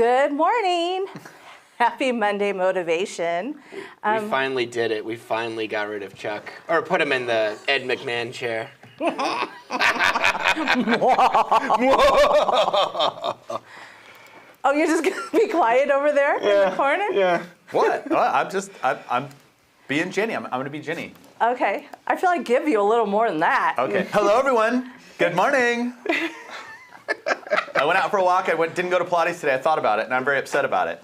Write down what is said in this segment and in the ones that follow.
Good morning. Happy Monday motivation. We finally did it. We finally got rid of Chuck. Or put him in the Ed McMahon chair. Oh, you're just going to be quiet over there in the corner? Yeah. What? Well, I'm being Jenny. I'm going to be Jenny. Okay. I feel like give you a little more than that. Okay. Hello, everyone. Good morning. I went out for a walk. Didn't go to Pilates today. I thought about it, and I'm very upset about it.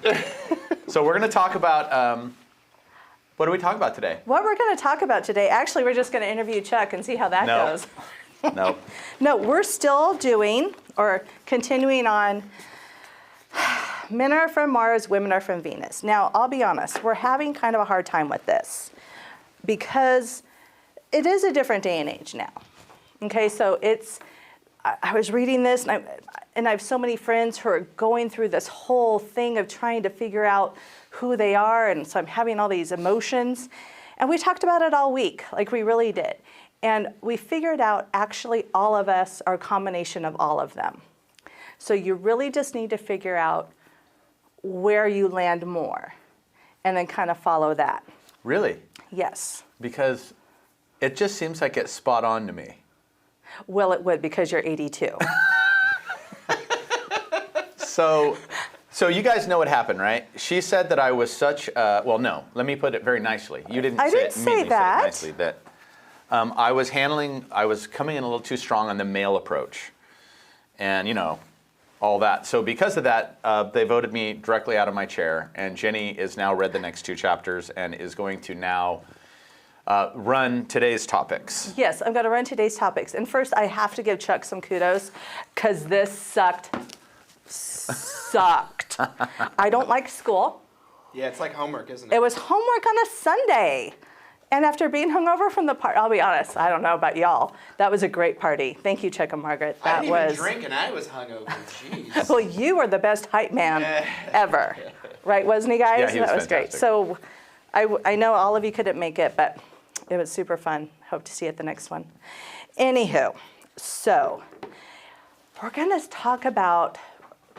So we're going to talk about, what are we talking about today? What we're going to talk about today, actually, we're just going to interview Chuck and see how that goes. No. No, we're still doing or continuing on men are from Mars, women are from Venus. Now, I'll be honest, we're having kind of a hard time with this because it is a different day and age now. Okay, so I was reading this and I have so many friends who are going through this whole thing of trying to figure out who they are, and so I'm having all these emotions. And we talked about it all week, like we really did. And we figured out actually all of us are a combination of all of them. So you really just need to figure out where you land more and then kind of follow that. Really? Yes. Because it just seems like it's spot on to me. Well, it would because you're 82. So you guys know what happened, right? She said that I was such, well, no, let me put it very nicely. You didn't I say didn't it say meanly, that. Say it nicely, that I was coming in a little too strong on the male approach. And, all that. So because of that, they voted me directly out of my chair, and Jenny is now read the next 2 chapters and is going to now run today's topics. Yes, I'm going to run today's topics. And first, I have to give Chuck some kudos because this sucked. I don't like school. Yeah, it's like homework, isn't it? It was homework on a Sunday. And after being hungover from the party, I'll be honest, I don't know about y'all. That was a great party. Thank you, Chuck and Margaret. I didn't even drink and I was hungover. Jeez. Well, you were the best hype man ever. Right, wasn't he, guys? Yeah, he was That was great. fantastic. So I know all of you couldn't make it, but it was super fun. Hope to see you at the next one. Anywho, so we're going to talk about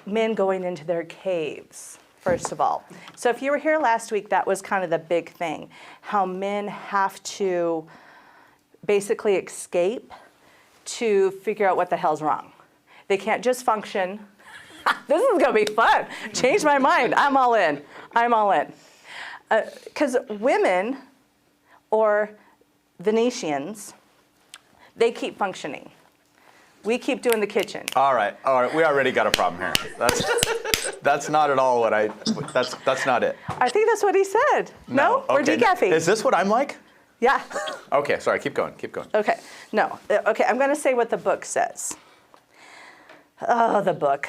men going into their caves, first of all. So if you were here last week, that was kind of the big thing, how men have to basically escape to figure out what the hell's wrong. They can't just function. This is going to be fun. Change my mind. I'm all in. Because women or Venetians, they keep functioning. We keep doing the kitchen. All right. We already got a problem here. That's not at all what that's not it. I think that's what he said. No? We're Okay. decaffing. Is this what I'm like? Yeah. Okay, sorry, keep going. Okay. No. Okay, I'm going to say what the book says. Oh, the book.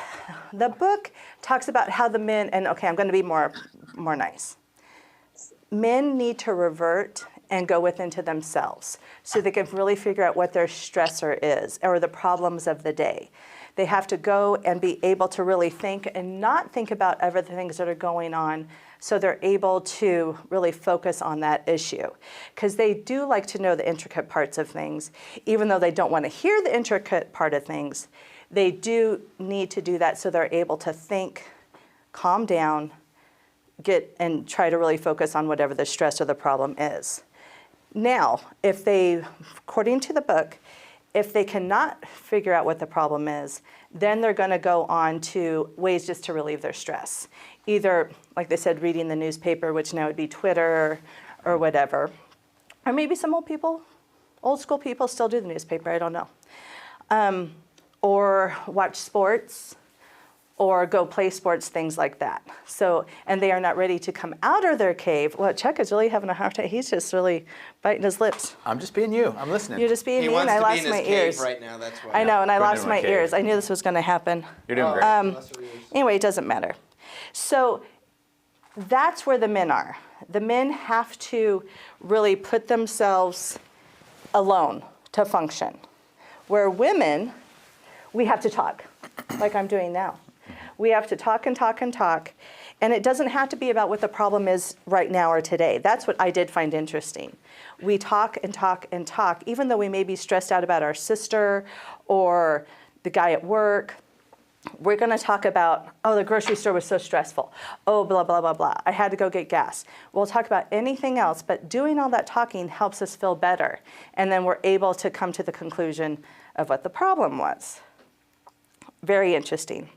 The book talks about how the men, and okay, I'm going to be more nice. Men need to revert and go within to themselves so they can really figure out what their stressor is or the problems of the day. They have to go and be able to really think and not think about other things that are going on, so they're able to really focus on that issue. Because they do like to know the intricate parts of things. Even though they don't want to hear the intricate part of things, they do need to do that so they're able to think, calm down, and try to really focus on whatever the stress or the problem is. Now, if they, according to the book, if they cannot figure out what the problem is, then they're going to go on to ways just to relieve their stress. Either, like they said, reading the newspaper, which now would be Twitter or whatever. Or maybe some old school people still do the newspaper, I don't know. Or watch sports, or go play sports, things like that. So, and they are not ready to come out of their cave. Well, Chuck is really having a hard time. He's just really biting his lips. I'm just being you. I'm listening. You're just being me, and I lost my ears. Right now, that's why. I know, and I Put it lost in my my cave. ears. I knew this was going to happen. You're doing great. Anyway, it doesn't matter. So that's where the men are. The men have to really put themselves alone to function. Where women, we have to talk, like I'm doing now. We have to talk and talk and talk. And it doesn't have to be about what the problem is right now or today. That's what I did find interesting. We talk and talk and talk, even though we may be stressed out about our sister or the guy at work We're going to talk about, oh, the grocery store was so stressful. Oh, blah, blah, blah, blah. I had to go get gas. We'll talk about anything else, but doing all that talking helps us feel better. And then we're able to come to the conclusion of what the problem was. Very interesting.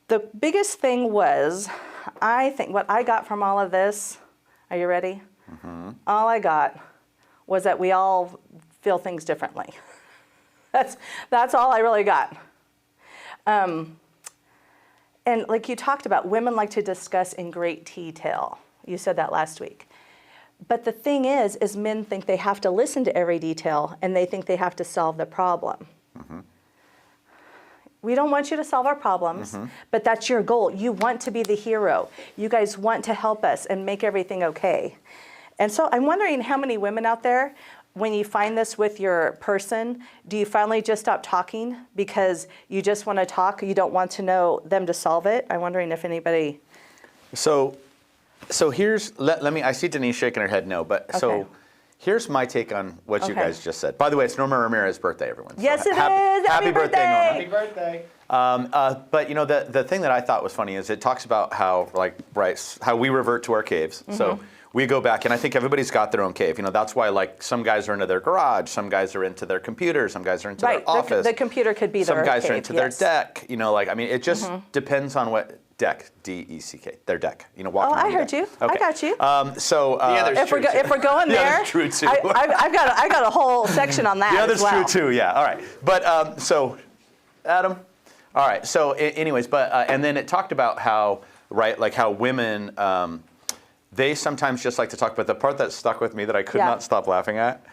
The biggest thing was, I think, what I got from all of this, are you ready? Mm-hmm. All I got was that we all feel things differently. That's all I really got. And like you talked about, women like to discuss in great detail. You said that last week. But the thing is men think they have to listen to every detail, and they think they have to solve the problem. Mm-hmm. We don't want you to solve our problems, but that's your goal. You want to be the hero. You guys want to help us and make everything okay. And so I'm wondering how many women out there, when you find this with your person, do you finally just stop talking because you just want to talk? You don't want to know them to solve it? I'm wondering if anybody... So here's, let me, I see Denise shaking her head no, but Okay. so here's my take on what you Okay. guys just said. By the way, it's Norma Ramirez's birthday, everyone. So Yes, it is. Happy birthday. Norma. birthday. But you know, the thing that I thought was funny is it talks about how, like, right, how we revert to our caves. So we go back, and I think everybody's got their own cave. You know, that's why, like, some guys are into their garage, some guys are into their computer, some guys are into their office. The computer could be their Some guys cave, are into yes. their deck. You know, like, I mean, it just depends on what deck, D-E-C-K, their deck. You know, walking Oh, on I your heard deck. you. I got you. The other's If true, too. we're going The there, other's true, too. I got a whole section on that The other's as well. true too, yeah. All right, but so, Adam. All right, so anyways, but and then it talked about how, right, like how women, they sometimes just like to talk. But the part that stuck with me that I could not stop laughing at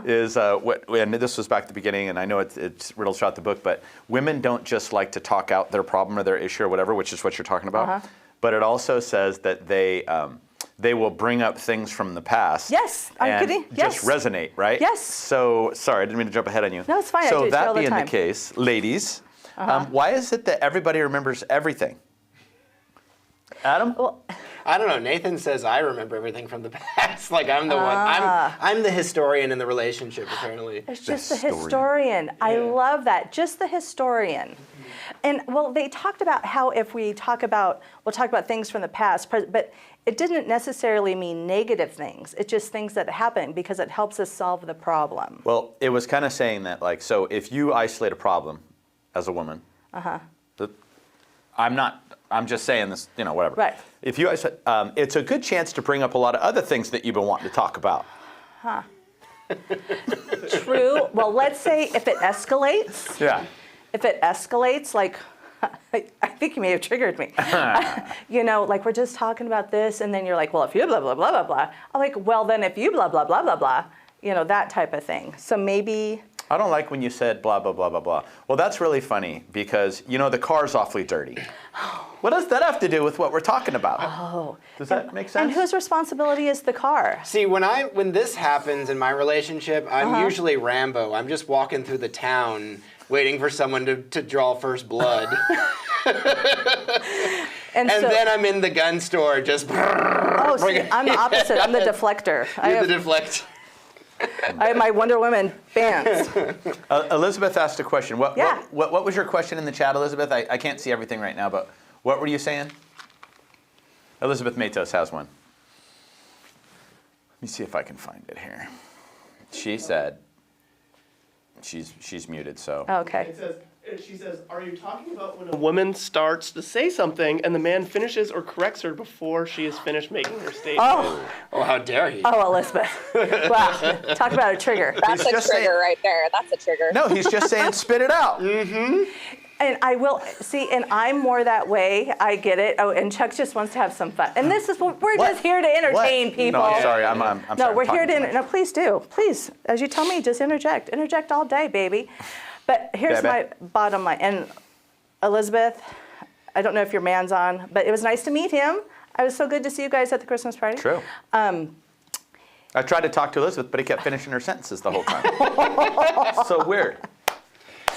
is and this was back at the beginning, and I know it's riddled throughout the book, but women don't just like to talk out their problem or their issue or whatever, which is what you're talking about. But it also says that they will bring up things from the past. Yes, I'm and kidding. just Yes. resonate, right? Yes. So, sorry, I didn't mean to jump ahead on you. No, it's fine. I do So it all that the being time. the case, ladies, why is it that everybody remembers everything? Adam? Well, I don't know. Nathan says I remember everything from the past. Like I'm the one. I'm the historian in the relationship, apparently. it's just the historian. I love that. Just the historian. And well, they talked about how if we'll talk about things from the past, but it didn't necessarily mean negative things. It's just things that happen because it helps us solve the problem. Well, it was kind of saying that, like, so if you isolate a problem as a woman, I'm just saying this, you know, whatever. Right. If you isolate, it's a good chance to bring up a lot of other things that you've been wanting to talk about. True. Well, let's say if it escalates. Yeah. If it escalates, like, I think you may have triggered me. You know, like we're just talking about this, and then you're like, well, if you blah, blah, blah, blah, blah. I'm like, well, then if you blah, blah, blah, blah, blah, you know, that type of thing. So maybe. I don't like when you said blah, blah, blah, blah, blah. Well, that's really funny because, you know, the car's awfully dirty. What does that have to do with what we're talking about? Oh. Does that make sense? And whose responsibility is the car? See, when this happens in my relationship, I'm usually Rambo. I'm just walking through the town waiting for someone to draw first blood. And so, then I'm in the gun store just. oh, see, I'm the opposite. I'm the deflector. the deflect. I have my Wonder Woman bands. Elizabeth asked a question. What Yeah. what was your question in the chat, Elizabeth? I can't see everything right now, but what were you saying? Elizabeth Matos has one. Let me see if I can find it here. She said, she's muted, so. Okay. She says, are you talking about when a woman starts to say something and the man finishes or corrects her before she is finished making her statement? Oh, how dare he? Oh, Elizabeth. Wow. Talk about a trigger. That's a just trigger saying- right there. That's a trigger. No, he's just saying spit it out. And I will see, and I'm more that way. I get it. Oh, and Chuck just wants to have some fun. And this is what we're What? just here to entertain What? people. No, I'm sorry. I'm No, sorry. we're I'm here talking to. too No, much. please do. Please, as you tell me, just interject. Interject all day, baby. But here's Baby. my bottom line. And Elizabeth, I don't know if your man's on, but it was nice to meet him. It was so good to see you guys at the Christmas party. True. I tried to talk to Elizabeth, but he kept finishing her sentences the whole time. So weird.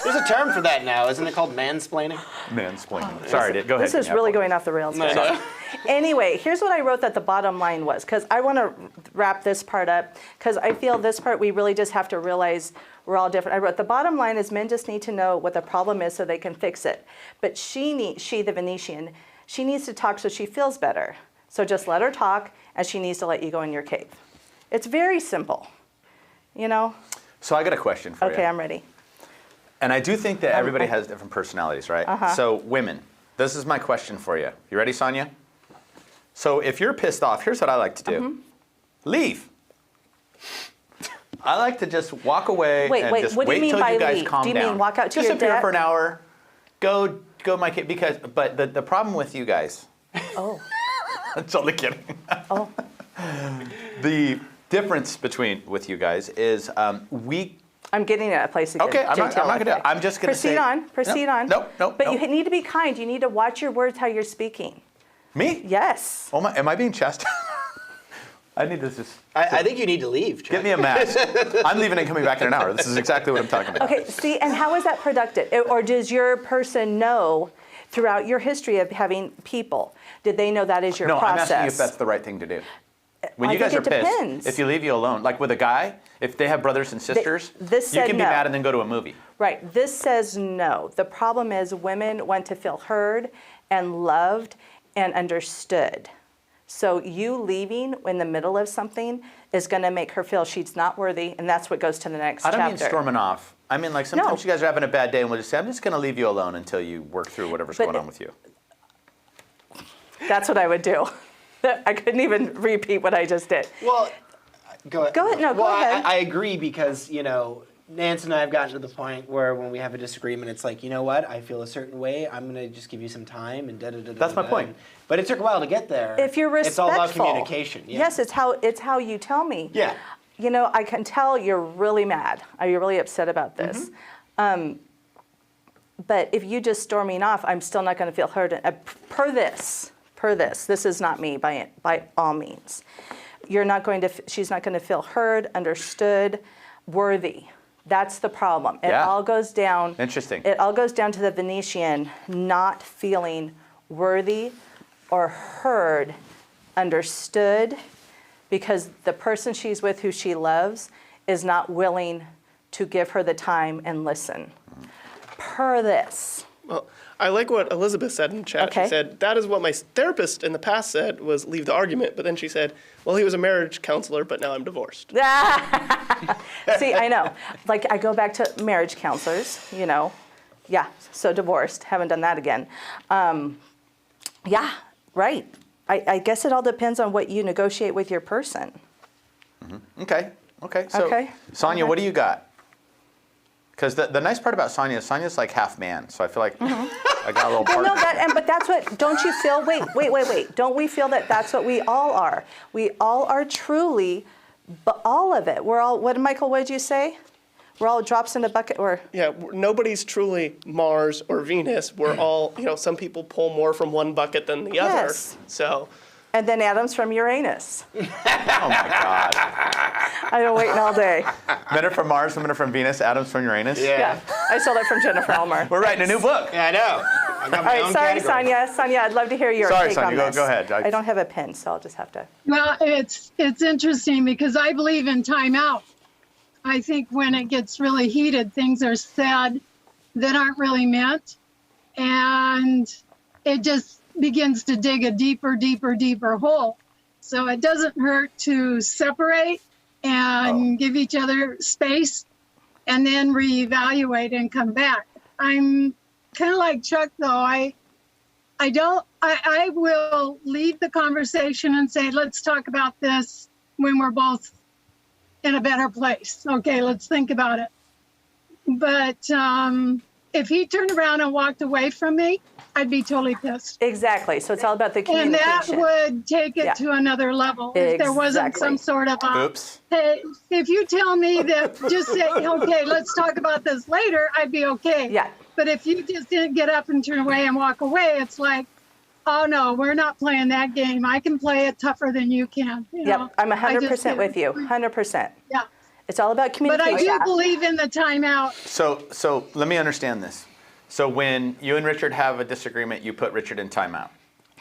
There's a term for that now, isn't it called mansplaining? Mansplaining. Sorry, go ahead. This is Yeah, really go going ahead. off the rails. No, guys. no. Anyway, here's what I wrote that the bottom line was, because I want to wrap this part up, because I feel this part we really just have to realize We're all different. I wrote, the bottom line is men just need to know what the problem is so they can fix it. But she, the Venetian, she needs to talk so she feels better. So just let her talk, and she needs to let you go in your cave. It's very simple, you know? So I got a question for you. Okay, I'm ready. And I do think that everybody has different personalities, right? So women, this is my question for you. You ready, Sonia? So if you're pissed off, here's what I like to do. Leave. I like to just walk away and just what do you wait mean till by you guys leave? calm Do you down. mean walk out to just your appear deck? for an hour, go my kid, but the problem with you guys. Oh. I'm totally kidding. Oh. The difference with you guys is I'm getting at a place again. Okay, I'm not going to. I'm just going to say. Proceed on. Nope. But you need to be kind. You need to watch your words, how you're speaking. Me? Yes. Oh my! Am I being chastised? I need to just. I think you need to leave. Chuck. Get me a mask. I'm leaving and coming back in an hour. This is exactly what I'm talking about. Okay, see, and how is that productive? Or does your person know throughout your history of having people, did they know that is your process? No, I'm asking you if that's the right thing to do. When I you guys are think it pissed, depends. if you leave you alone, like with a guy, if they have brothers and sisters, this you said can be no. mad and then go to a movie. Right, this says no. The problem is women want to feel heard and loved and understood. So you leaving in the middle of something is going to make her feel she's not worthy, and that's what goes to the next I don't chapter. mean storming off. I mean, like sometimes No. you guys are having a bad day and we'll just say, I'm just going to leave you alone until you work through whatever's But going on with you. That's what I would do. I couldn't even repeat what I just did. Well, go ahead. Go ahead. No, go well, ahead. I agree because, Nance and I have gotten to the point where when we have a disagreement, it's like, you know what? I feel a certain way. I'm going to just give you some time and da-da-da-da. That's my point. But it took a while to get there. If you're respectful. It's all about communication. Yeah. Yes, it's how you tell me. Yeah. I can tell you're really mad. You're really upset about this. But if you just storming off, I'm still not going to feel heard. Per this, this is not me by all means. She's not going to feel heard, understood, worthy. That's the problem. It all goes down. Interesting. It all goes down to the Venetian not feeling worthy or heard, understood, because the person she's with who she loves is not willing to give her the time and listen. Per this. Well, I like what Elizabeth said in chat. Okay. She said, that is what my therapist in the past said, was leave the argument. But then she said, well, he was a marriage counselor, but now I'm divorced. See, I know. Like, I go back to marriage counselors, Yeah, so divorced. Haven't done that again. Yeah, right. I guess it all depends on what you negotiate with your person. Okay. So, Okay. Sonia, Okay. what do you got? Because the nice part about Sonia's like half man, so I feel like I got a little Well, partner. no, but that's what, don't you feel, wait. Don't we feel that that's what we all are? We all are truly, but all of it. We're all, Michael, what did you say? We're all drops in a bucket, or? Yeah, nobody's truly Mars or Venus. We're all, some people pull more from one bucket than the other. Yes. So. And then Adam's from Uranus. Oh my God. I've been waiting all day. Men are from Mars, women are from Venus, Adam's from Uranus. Yeah, I stole that from Jennifer Elmer. We're writing a new book. Yeah, I know. I got All my right, own sorry, category. Sonia, I'd love to hear your Sorry, take Sonia, on this. go ahead. I don't have a pen, so I'll just have to. Well, it's interesting because I believe in timeout. I think when it gets really heated, things are said that aren't really meant, and it just begins to dig a deeper hole. So it doesn't hurt to separate and give each other space and then reevaluate and come back. I'm kind of like Chuck, though. I will leave the conversation and say, let's talk about this when we're both in a better place. Okay, let's think about it. But if he turned around and walked away from me, I'd be totally pissed. Exactly. So it's all about the And that communication. would take it Yeah. to another level. If there wasn't Exactly. some sort of Oops. hey, if you tell me that, just say, okay, let's talk about this later, I'd be okay. Yeah. But if you just didn't get up and turn away and walk away, it's like, oh no, we're not playing that game. I can play it tougher than you can. You know? Yep, I'm I 100% just- with you. 100%. Yeah. It's all about But communication. I do believe in the timeout. So let me understand this. So when you and Richard have a disagreement, you put Richard in timeout.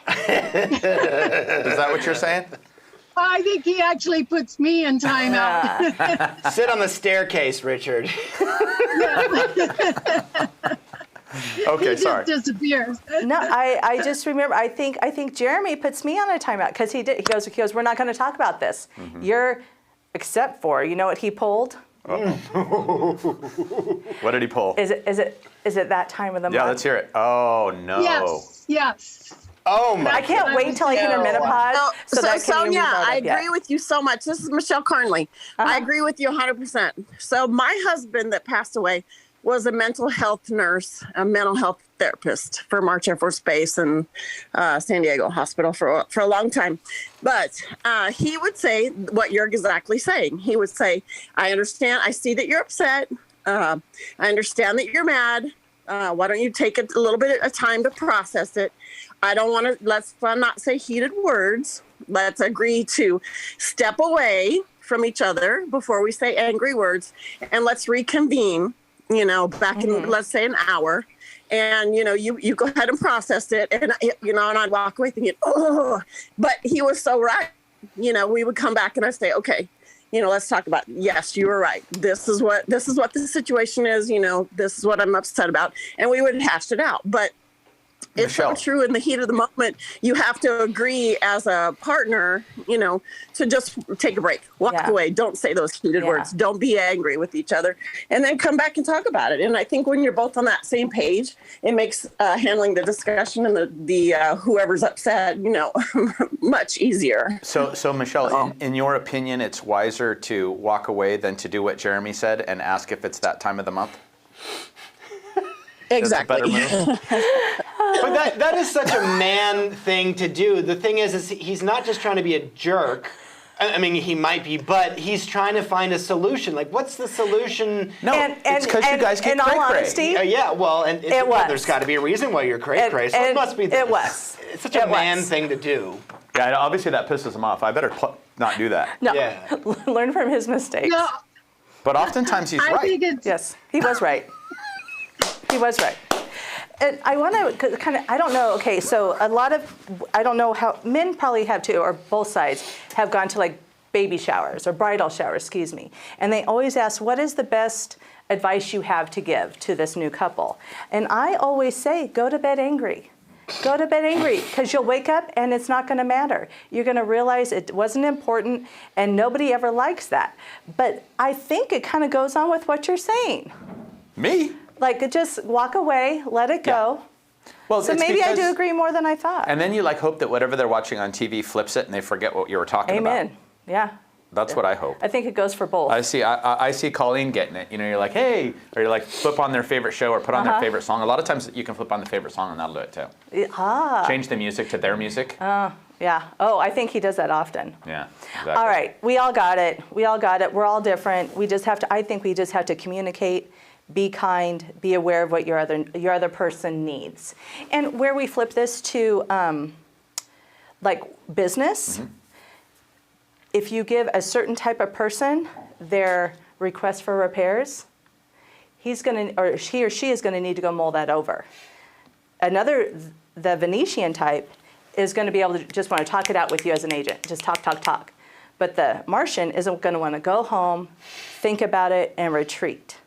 Is that what you're saying? I think he actually puts me in timeout. Sit on the staircase, Richard. Okay, He sorry. just disappears. No, I just remember. I think Jeremy puts me on a timeout because he did. He goes. We're not going to talk about this. You're, except for you know what he pulled. What did he pull? Is it that time of the month? Yeah, let's hear it. Oh no. Yes. Oh my! I can't wait till I hit her menopause. No, so that can even be Sonia, brought I up yet. agree with you so much. This is Michelle Carnley. I agree with you 100%. So my husband that passed away was a mental health nurse, a mental health therapist for March Air Force Base and San Diego Hospital for a long time. But he would say what you're exactly saying. He would say, I understand. I see that you're upset. I understand that you're mad. Why don't you take a little bit of time to process it? I don't want to, let's not say heated words. Let's agree to step away from each other before we say angry words. And let's reconvene, back in, let's say, an hour. And, you go ahead and process it. And, and I'd walk away thinking, oh, but he was so right. We would come back and I'd say, okay, let's talk about, yes, you were right. This is what the situation is. This is what I'm upset about. And we would hash it out. But it's Michelle. so true in the heat of the moment. You have to agree as a partner, to just take a break, walk away. Don't say those heated words. Don't be angry with each other, and then come back and talk about it. And I think when you're both on that same page, it makes handling the discussion and the whoever's upset, much easier. So Michelle, in your opinion, it's wiser to walk away than to do what Jeremy said and ask if it's that time of the month? Exactly. That's a better move. But that is such a man thing to do. The thing is he's not just trying to be a jerk. I mean, he might be, but he's trying to find a solution. Like, what's the solution? No, it's because you guys get in all cray-cray. honesty, Yeah, well, and there's got to be a reason why you're cray-cray. So it must be this. It was. It's such a man thing to do. Yeah, obviously that pisses him off. I better not do that. No, Yeah. learn from his mistakes. No, But oftentimes he's I right. think it's Yes, he was right. He was right. And I want to kind of, I don't know, okay, so I don't know how, men probably have too, or both sides, have gone to like baby showers or bridal showers, excuse me. And they always ask, what is the best advice you have to give to this new couple? And I always say, go to bed angry. Go to bed angry, because you'll wake up and it's not going to matter. You're going to realize it wasn't important, and nobody ever likes that. But I think it kind of goes on with what you're saying. Me? Like, just walk away, let it go. Well, So it's maybe I because- do agree more than I thought. And then you hope that whatever they're watching on TV flips it and they forget what you were talking Amen. about. Yeah. That's what I hope. I think it goes for both. I see Colleen getting it. You're like, hey, or you're like, flip on their favorite show or put on their favorite song. A lot of times you can flip on the favorite song and that'll do it too. Change the music to their music. Yeah. Oh, I think he does that often. Yeah, exactly. All right. We all got it. We're all different. I think we just have to communicate, be kind, be aware of what your other person needs. And where we flip this to like business, if you give a certain type of person their request for repairs, he or she is gonna need to go mull that over. The Venetian type is gonna be able to just wanna talk it out with you as an agent, just talk. But the Martian isn't gonna wanna go home, think about it, and retreat.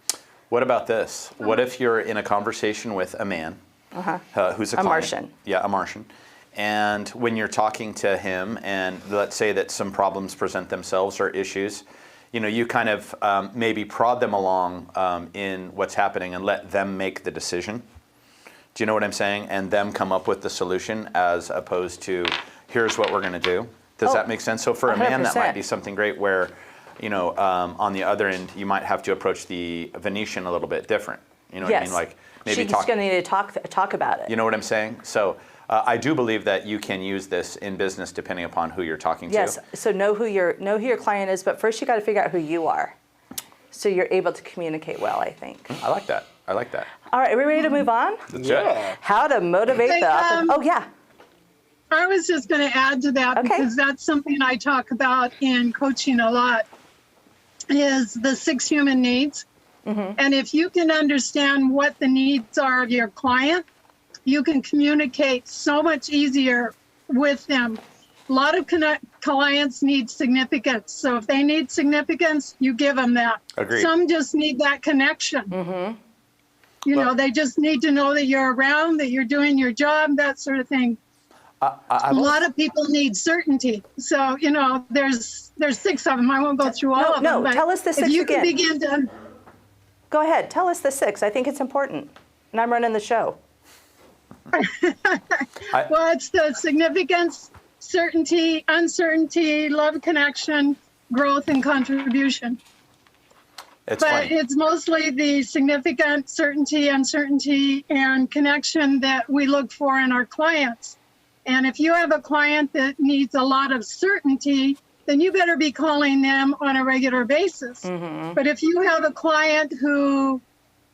What about this? What if you're in a conversation with a man who's a client? Martian. Yeah, a Martian. And when you're talking to him, and let's say that some problems present themselves or issues, you kind of maybe prod them along in what's happening and let them make the decision. Do you know what I'm saying? And them come up with the solution as opposed to, here's what we're going to do. Does that make sense? So for a man, that might be something great where, on the other end, you might have to approach the Venetian a little bit different. You know what I mean? Like maybe She's going to need to talk about it. You know what I'm saying? So I do believe that you can use this in business depending upon who you're talking to. Yes. So know who your client is, but first you got to figure out who you are, so you're able to communicate well. I think. I like that. All right, are we ready to move on? Yeah. How to motivate Hey, oh yeah. I was just going to add to that Okay. because that's something I talk about in coaching a lot, is the 6 human needs. And if you can understand what the needs are of your client, you can communicate so much easier with them. A lot of clients need significance. So if they need significance, you give them that. Agreed. Some just need that connection. You know, they just need to know that you're around, that you're doing your job, that sort of thing. A lot of people need certainty. So, you know, there's 6 of them. I won't go through all of them. No, but tell us the 6 if you again. can begin to, Go ahead. Tell us the 6. I think it's important. And I'm running the show. well, it's the significance, certainty, uncertainty, love, connection, growth, and contribution. It's But funny. it's mostly the significant, certainty, uncertainty, and connection that we look for in our clients. And if you have a client that needs a lot of certainty, then you better be calling them on a regular basis. But if you have a client who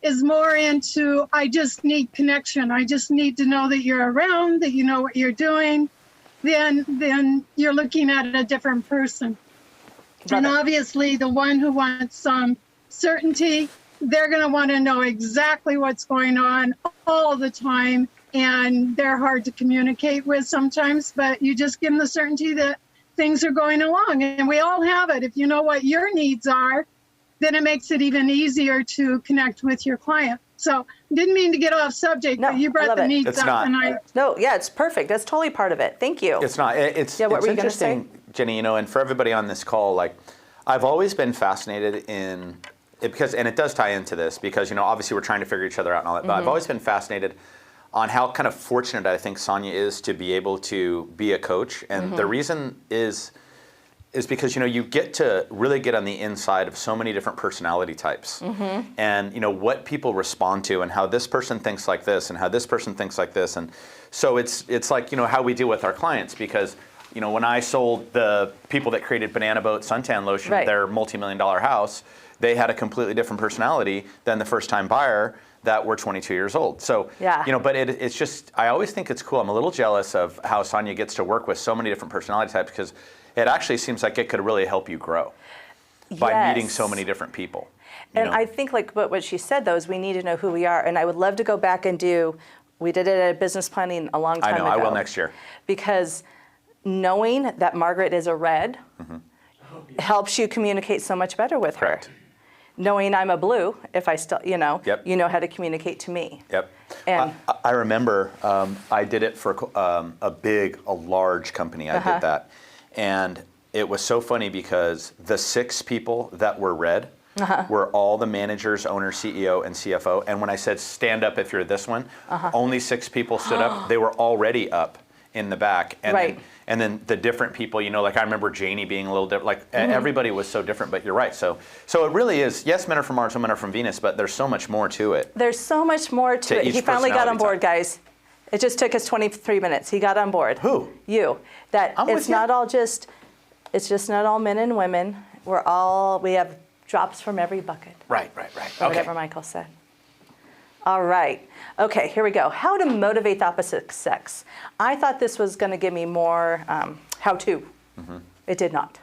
is more into, I just need connection, I just need to know that you're around, that you know what you're doing, then you're looking at a different person. And obviously the one who wants some certainty, they're going to want to know exactly what's going on all the time. And they're hard to communicate with sometimes, but you just give them the certainty that things are going along. And we all have it. If you know what your needs are, then it makes it even easier to connect with your client. So didn't mean to get off subject, No, but you I brought love the it. needs It's up. not. And No, yeah, it's perfect. That's totally part of it. Thank you. It's not. It's, Yeah, what it's were you gonna say? interesting, Jenny, you know, and for everybody on this call, like, I've always been fascinated in it because, and it does tie into this because, you know, obviously we're trying to figure each other out and all that, but I've always been fascinated on how kind of fortunate I think Sonia is to be able to be a coach. And the reason is because, you know, you get to really get on the inside of so many different personality types and, you know, what people respond to and how this person thinks like this and how this person thinks like this. And so it's like, you know, how we deal with our clients because, you know, when I sold the people that created Banana Boat suntan lotion, their multi-million-dollar house, they had a completely different personality than the first-time buyer that were 22 years old. So, you know, but it's just, I always think it's cool. I'm a little jealous of how Sonia gets to work with so many different personality types because it actually seems like it could really help you grow by meeting so many different people. And I think like what she said though is we need to know who we are. And I would love to go back and we did it at business planning a long time ago. I know, I will next year. Because knowing that Margaret is a red helps you communicate so much better with her. Knowing I'm a blue, if I still, you know, you know how to communicate to me. And I remember I did it for a large company. I did that. And it was so funny because the 6 people that were red were all the managers, owner, CEO, and CFO. And when I said stand up if you're this one, only 6 people stood up. They were already up in the back. And then the different people, you know, like I remember Janie being a little different, like everybody was so different, but you're right. So it really is, yes, men are from Mars, women are from Venus, but there's so much more to it. There's so much more to it. He finally got on board, guys. It just took us 23 minutes. He got on board. Who? You. That it's not all just, it's just not all men and women. We have drops from every bucket. Right. Whatever Michael said. All right. Okay, here we go. How to motivate the opposite sex. I thought this was going to give me more how-to. It did not.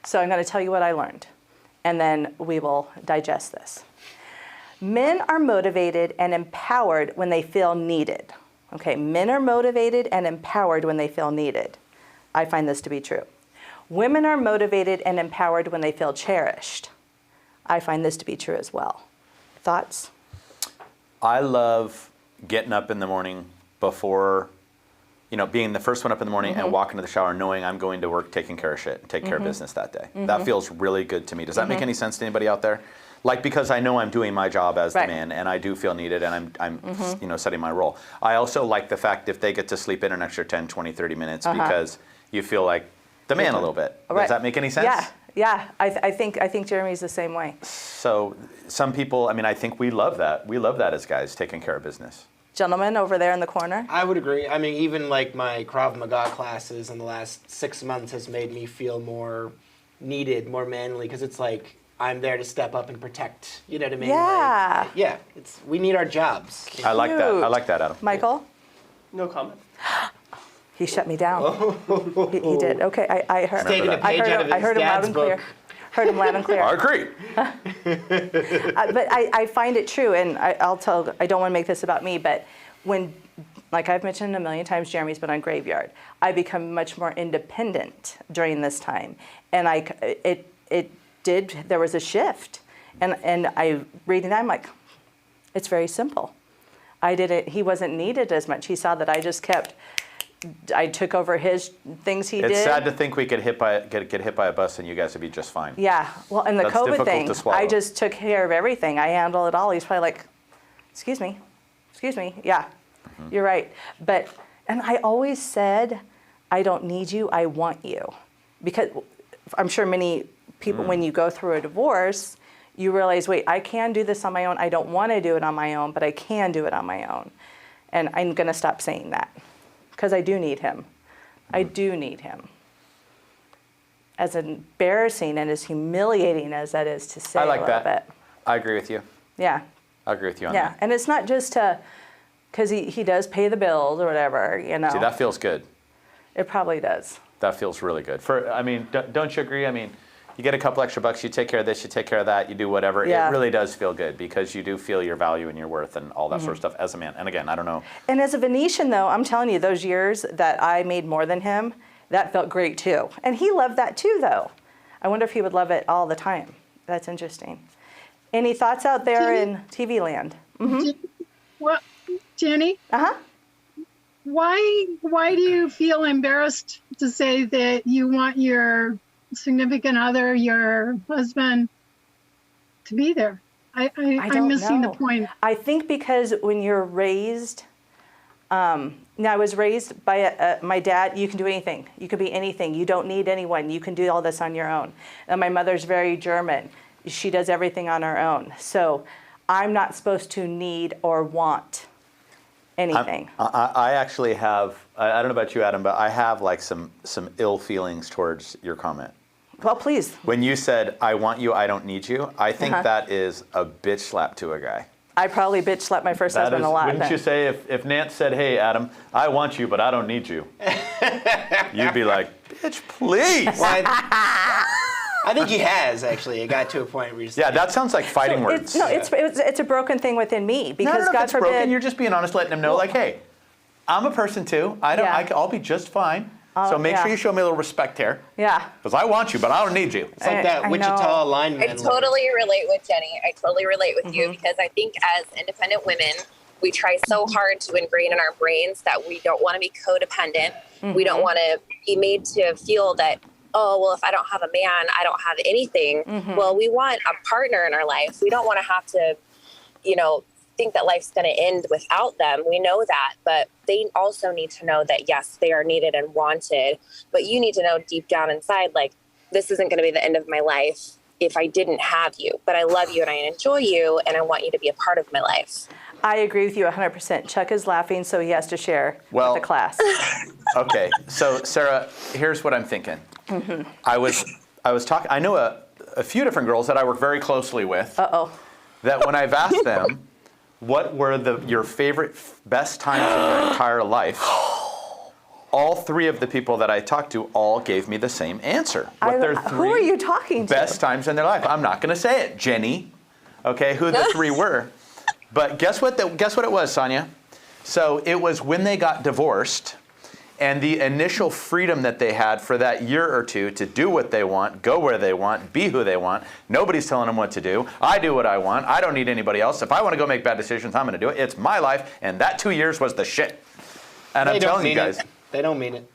So I'm going to tell you what I learned, and then we will digest this. Men are motivated and empowered when they feel needed. Okay, men are motivated and empowered when they feel needed. I find this to be true. Women are motivated and empowered when they feel cherished. I find this to be true as well. Thoughts? I love getting up in the morning before, you know, being the first one up in the morning and walking to the shower knowing I'm going to work taking care of shit and take care of business that day. That feels really good to me. Does that make any sense to anybody out there? Like, because I know I'm doing my job as the man and I do feel needed and I'm you know, setting my role. I also like the fact if they get to sleep in an extra 10, 20, 30 minutes because you feel like the man a little bit. Does that make any sense? Yeah. I think Jeremy's the same way. So some people, I mean, I think we love that. We love that as guys, taking care of business. Gentlemen over there in the corner. I would agree. I mean, even like my Krav Maga classes in the last 6 months has made me feel more needed, more manly, because it's like I'm there to step up and protect. You know what I mean? Yeah. Like, we need our jobs. I like that. I like that, Adam. Michael? No comment. He shut me down. He did. Okay, I heard. Taking a page out of his heard him loud dad's and clear. book. Heard him loud and clear. I agree. But I find it true, and I don't want to make this about me, but when like I've mentioned a million times, Jeremy's been on Graveyard. I become much more independent during this time, and there was a shift, and I reading that, I'm like, it's very simple. He wasn't needed as much. He saw that I took over his things he did. It's sad to think we could get hit by a bus and you guys would be just fine. Yeah, well, and the That's COVID difficult thing, to swallow. I just took care of everything. I handled it all. He's probably like, excuse me, yeah, you're right. And I always said, I don't need you, I want you. Because I'm sure many people, when you go through a divorce, you realize, wait, I can do this on my own. I don't want to do it on my own, but I can do it on my own. And I'm going to stop saying that because I do need him. I do need him. As embarrassing and as humiliating as that is to say I like a little that. bit. I agree with you. Yeah. I agree with you on Yeah. that. And it's not just because he does pay the bills or whatever, you know. See, that feels good. It probably does. That feels really good. Don't you agree? I mean, you get a couple extra bucks, you take care of this, you take care of that, you do whatever. Yeah. It really does feel good because you do feel your value and your worth and all that sort of stuff as a man. And again, I don't know. And as a Venetian, though, I'm telling you, those years that I made more than him, that felt great too. And he loved that too, though. I wonder if he would love it all the time. That's interesting. Any thoughts out there in TV land? Well, Jenny, Uh-huh. why do you feel embarrassed to say that you want your significant other, your husband, to be there? I'm missing the point. I think because when you're raised, now I was raised by my dad, you can do anything. You could be anything. You don't need anyone. You can do all this on your own. And my mother's very German. She does everything on her own. So I'm not supposed to need or want anything. I actually have, I don't know about you, Adam, but I have like some ill feelings towards your comment. Well, please. When you said, I want you, I don't need you, I think that is a bitch slap to a guy. I probably bitch slapped my first husband a lot. Wouldn't you say if Nance said, hey, Adam, I want you, but I don't need you, you'd be like, bitch, please. Well, I think he has, actually. It got to a point where he's Yeah, that sounds like fighting words. It's a broken thing within me because no, God if it's forbid. broken, you're just being honest, letting them know, like, hey, I'm a person too. I'll be just fine. So make sure you show me a little respect here. Yeah. Because I want you, but I don't need you. It's like that I Wichita know. lineman. I totally relate with Jenny. I totally relate with you because I think as independent women, we try so hard to ingrain in our brains that we don't want to be codependent. We don't want to be made to feel that, oh, well, if I don't have a man, I don't have anything. Well, we want a partner in our life. We don't want to have to, think that life's going to end without them. We know that, but they also need to know that, yes, they are needed and wanted, but you need to know deep down inside, like, this isn't going to be the end of my life if I didn't have you, but I love you and I enjoy you and I want you to be a part of my life. I agree with you 100%. Chuck is laughing, so he has to share Well- with the class. Okay, so Sarah, here's what I'm thinking. I was talking, I know a few different girls that I work very closely with. That when I've asked them, what were your favorite, best times of their entire life? All three of the people that I talked to all gave me the same answer. What their Who three are you talking to? best times in their life. I'm not going to say it, Jenny. Okay, who the three were. But guess what it was, Sonia? So it was when they got divorced and the initial freedom that they had for that year or two to do what they want, go where they want, be who they want. Nobody's telling them what to do. I do what I want. I don't need anybody else. If I want to go make bad decisions, I'm going to do it. It's my life, and that 2 years was the shit. And I'm telling you guys. They don't mean it.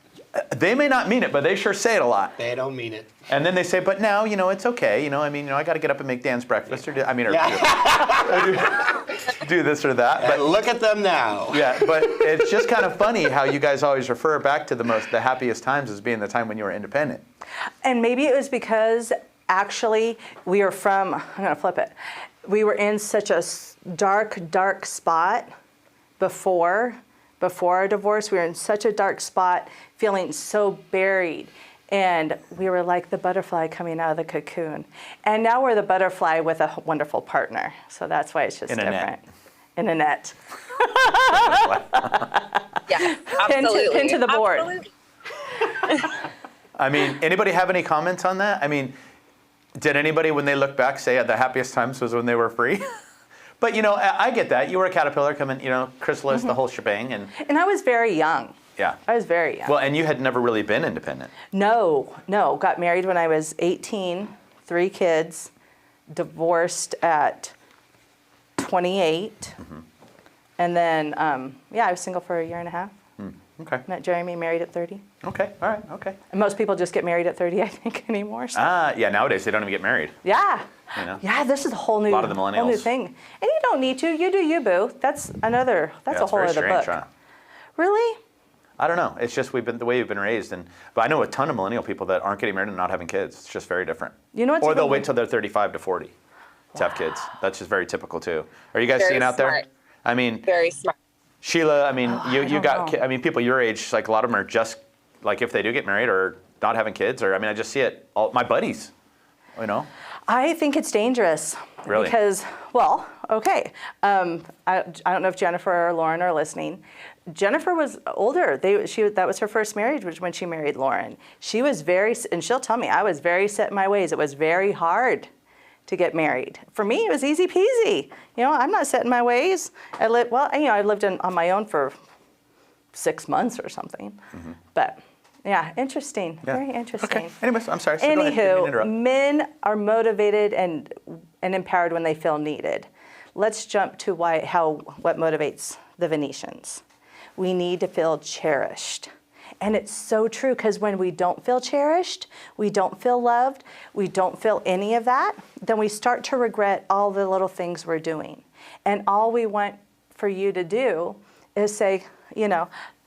They may not mean it, but they sure say it a lot. They don't mean it. And then they say, but now, it's okay. I got to get up and make Dan's breakfast or do this or that. But look at them now. yeah, but it's just kind of funny how you guys always refer back to the happiest times as being the time when you were independent. And maybe it was because actually we are I'm going to flip it. We were in such a dark spot before our divorce. We were in such a dark spot, feeling so buried. And we were like the butterfly coming out of the cocoon. And now we're the butterfly with a wonderful partner. So that's why it's just In a net. different. In a net. Yeah, absolutely. Pin to the board. Absolutely. I mean, anybody have any comments on that? I mean, did anybody, when they look back, say the happiest times was when they were free? But I get that. You were a caterpillar coming, chrysalis, the whole shebang, and And I was very young. yeah. I was very young. Well, and you had never really been independent. No. Got married when I was 18, 3 kids, divorced at 28. And then, I was single for a year and a half. Okay. Met Jeremy, married at 30. Okay. All right. Okay. And most people just get married at 30, I think, anymore. So. Yeah. Nowadays they don't even get married. Yeah. Yeah, this is a whole new, lot of the whole new millennials. thing. And you don't need to. You do you, boo. That's a It's whole very other strange, book. huh? Really? I don't know. It's just the way we've been raised, but I know a ton of millennial people that aren't getting married and not having kids. It's just very different. You know what's Or they'll even- wait till they're 35 to 40 to have kids. That's just very typical too. Are you guys Very seeing out there? smart. I mean, Very smart. Sheila. I mean, you don't got. know. I mean, people your age, like a lot of them are just like if they do get married or not having kids, or I mean, I just see it. All my buddies, I think it's dangerous. Really? Because, well, okay. I don't know if Jennifer or Lauren are listening. Jennifer was older. That was her first marriage, was when she married Lauren. She was and she'll tell me, I was very set in my ways. It was very hard to get married. For me, it was easy peasy. I'm not set in my ways. I lived on my own for 6 months or something. But yeah, interesting. Yeah. Very interesting. Okay. Anyways, I'm sorry. So go ahead. Didn't mean to interrupt. Men are motivated and empowered when they feel needed. Let's jump to what motivates the Venetians. We need to feel cherished. And it's so true, because when we don't feel cherished, we don't feel loved, we don't feel any of that, then we start to regret all the little things we're doing. And all we want for you to do is say,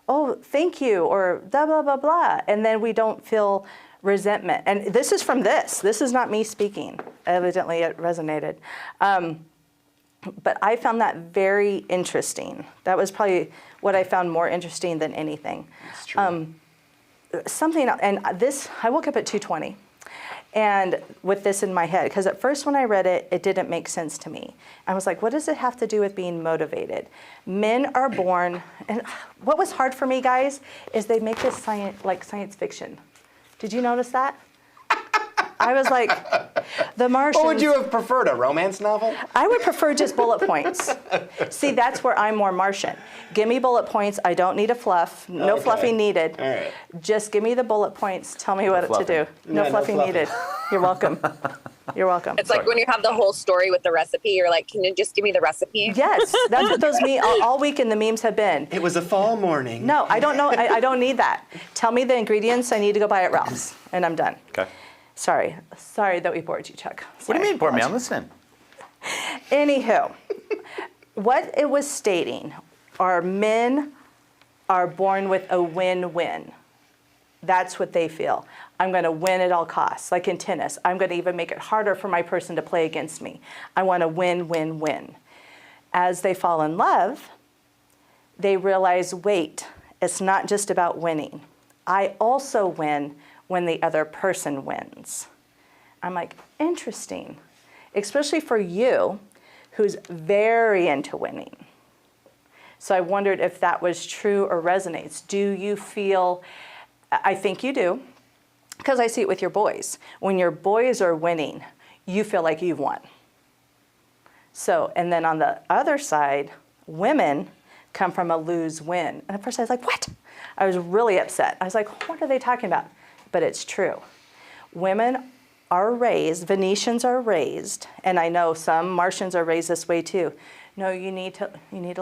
oh, thank you, or blah, blah, blah, blah. And then we don't feel resentment. And this is from this. This is not me speaking. Evidently, it resonated. But I found that very interesting. That was probably what I found more interesting than anything. That's true. I woke up at 2:20. And with this in my head, because at first when I read it, it didn't make sense to me. I was like, what does it have to do with being motivated? Men are born, and what was hard for me, guys, is they make this science fiction. Did you notice that? I was like, the Martians. What would you have preferred, a romance novel? I would prefer just bullet points. See, that's where I'm more Martian. Give me bullet points. I don't need a fluff. No Okay. fluffing needed. All right. Just give me the bullet points. Tell me what to fluffing. do. No No fluffing fluffing. needed. You're welcome. You're welcome. It's like when you have the whole story with the recipe, you're like, can you just give me the recipe? Yes, that's what those all week in the memes have been. It was a fall morning. No, I don't know. I don't need that. Tell me the ingredients I need to go buy at Ralph's, and I'm done. Okay. Sorry that we bored you, Chuck. What do you mean, poor me? I'm listening. Anywho, what it was stating are men are born with a win-win. That's what they feel. I'm going to win at all costs. Like in tennis, I'm going to even make it harder for my person to play against me. I want to win, win, win. As they fall in love, they realize, wait, it's not just about winning. I also win when the other person wins. I'm like, interesting, especially for you, who's very into winning. So I wondered if that was true or resonates. Do you feel, I think you do, because I see it with your boys. When your boys are winning, you feel like you've won. So, and then on the other side, women come from a lose-win. And at first I was like, what? I was really upset. I was like, what are they talking about? But it's true. Women are raised, Venetians are raised, and I know some Martians are raised this way too. No, you need to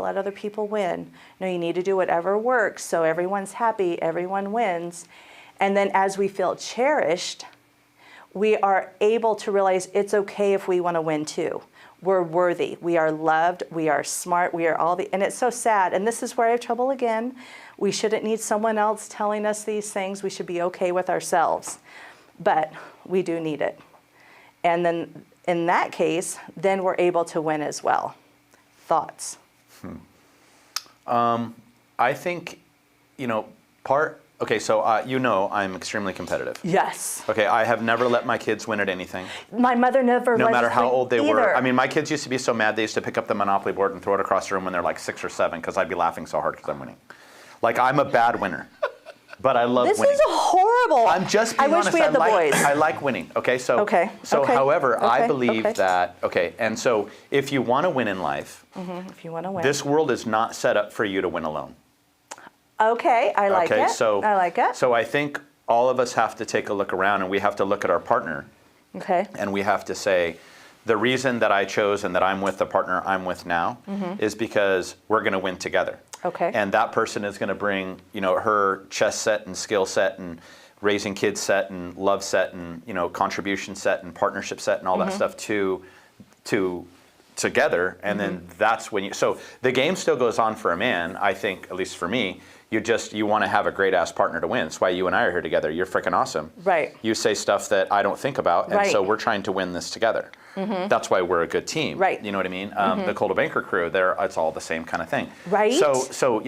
let other people win. No, you need to do whatever works so everyone's happy, everyone wins. And then as we feel cherished, we are able to realize it's okay if we want to win too. We're worthy. We are loved. We are smart. We are and it's so sad. And this is where I have trouble again. We shouldn't need someone else telling us these things. We should be okay with ourselves. But we do need it. And then in that case, then we're able to win as well. Thoughts? I think, so I'm extremely competitive. Yes. Okay, I have never let my kids win at anything. My mother never No let matter us how win old they were. either. I mean, my kids used to be so mad they used to pick up the Monopoly board and throw it across the room when they're like 6 or 7 because I'd be laughing so hard because I'm winning. Like, I'm a bad winner. but I love This winning. is horrible. I'm just being I wish honest. we had the boys. I like winning. Okay, so Okay, okay, however, I okay, believe okay. that and so if you want to win in life, If you want to win. this world is not set up for you to win alone. Okay, I like Okay, it. so I like it. So I think all of us have to take a look around, and we have to look at our partner, Okay. and we have to say, the reason that I chose and that I'm with the partner I'm with now is because we're going to win together. Okay. And that person is going to bring, her chess set and skill set and raising kids set and love set and, contribution set and partnership set and all that stuff to together. And then that's when so the game still goes on for a man, I think, at least for me. You want to have a great ass partner to win. That's why you and I are here together. You're freaking awesome. Right. You say stuff that I don't think about, and so we're trying to win this together. That's why we're a good team. Right. You know what I mean? The Cold Banker crew, it's all the same kind of thing. Right. So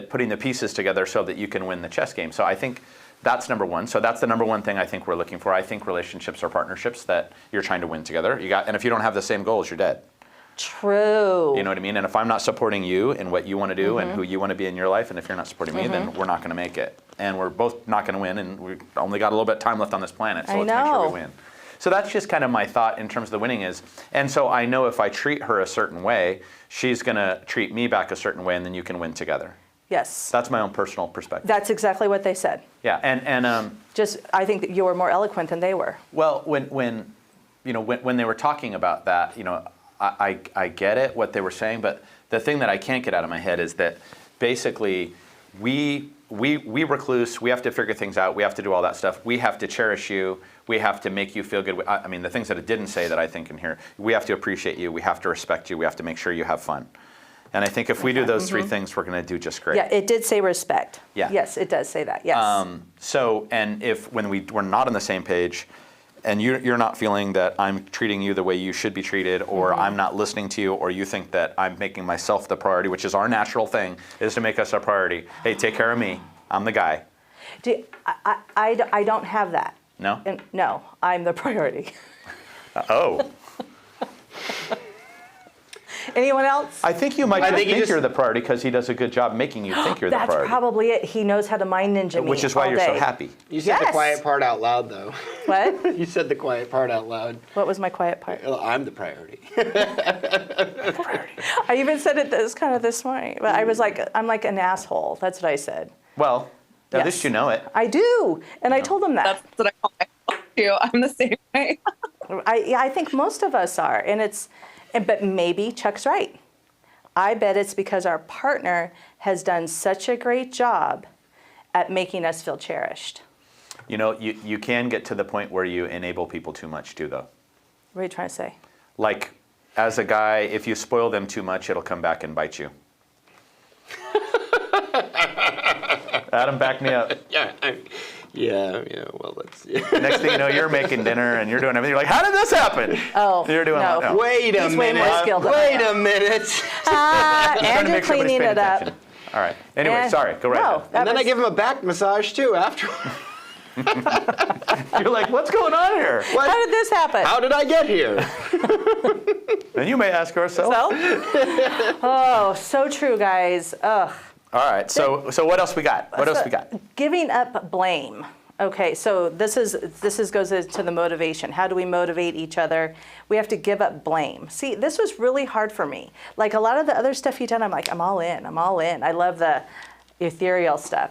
putting the pieces together so that you can win the chess game. So I think that's number one. So that's the number one thing I think we're looking for. I think relationships are partnerships that you're trying to win together. And if you don't have the same goals, you're dead. True. You know what I mean? And if I'm not supporting you in what you want to do and who you want to be in your life, and if you're not supporting me, then we're not going to make it. And we're both not going to win, and we've only got a little bit of time left on this planet, so let's make sure we win. So that's just kind of my thought in terms of the winning is. And so I know if I treat her a certain way, she's going to treat me back a certain way, and then you can win together. Yes. That's my own personal perspective. That's exactly what they said. Yeah, and Just, I think that you were more eloquent than they were. well, when they were talking about that, I get it, what they were saying, but the thing that I can't get out of my head is that basically we recluse, we have to figure things out, we have to do all that stuff, we have to cherish you, we have to make you feel good. I mean, the things that it didn't say that I think in here, we have to appreciate you, we have to respect you, we have to make sure you have fun. And I think if we do those three things, we're going to do just great. Yeah, it did say respect. Yeah. Yes, it does say that. Yes. And if when we're not on the same page, and you're not feeling that I'm treating you the way you should be treated, or I'm not listening to you, or you think that I'm making myself the priority, which is our natural thing, is to make us a priority. Hey, take care of me. I'm the guy. I don't have that. No? No, I'm the priority. Oh. Anyone else? I think you might think you you're the priority because he does a good job making you think you're the That's priority. probably it. He knows how to mind ninja me Which is why all you're so day. happy. You said the Yes. quiet part out loud, though. What? You said the quiet part out loud. What was my quiet part? Well, I'm the priority. I even said it this morning, but I was like, I'm like an asshole. That's what I said. Well, at Yes. least you know it. I do, and I told him that. That's what I call myself too. I'm the same way. I think most of us are, but maybe Chuck's right. I bet it's because our partner has done such a great job at making us feel cherished. You can get to the point where you enable people too much too, though. What are you trying to say? Like, as a guy, if you spoil them too much, it'll come back and bite you. Adam, back me up. Well, let's see. Next thing you know, you're making dinner and you're doing everything. You're like, how did this happen? Oh, You're doing no. no. Wait a He's way more minute. skilled than I Wait a minute. Trying And to you're make sure everybody's cleaning paying it up. attention. All right. Anyway, And- sorry. Go right No, ahead. that And then I was- give him a back massage, too, after. You're like, what's going on here? What? How did this happen? How did I get here? And you may ask yourself. So? Oh, so true, guys. Ugh. All right. So what else we got? What else we got? Giving up blame. Okay, so this goes into the motivation. How do we motivate each other? We have to give up blame. See, this was really hard for me. Like a lot of the other stuff you've done, I'm like, I'm all in. I love the ethereal stuff.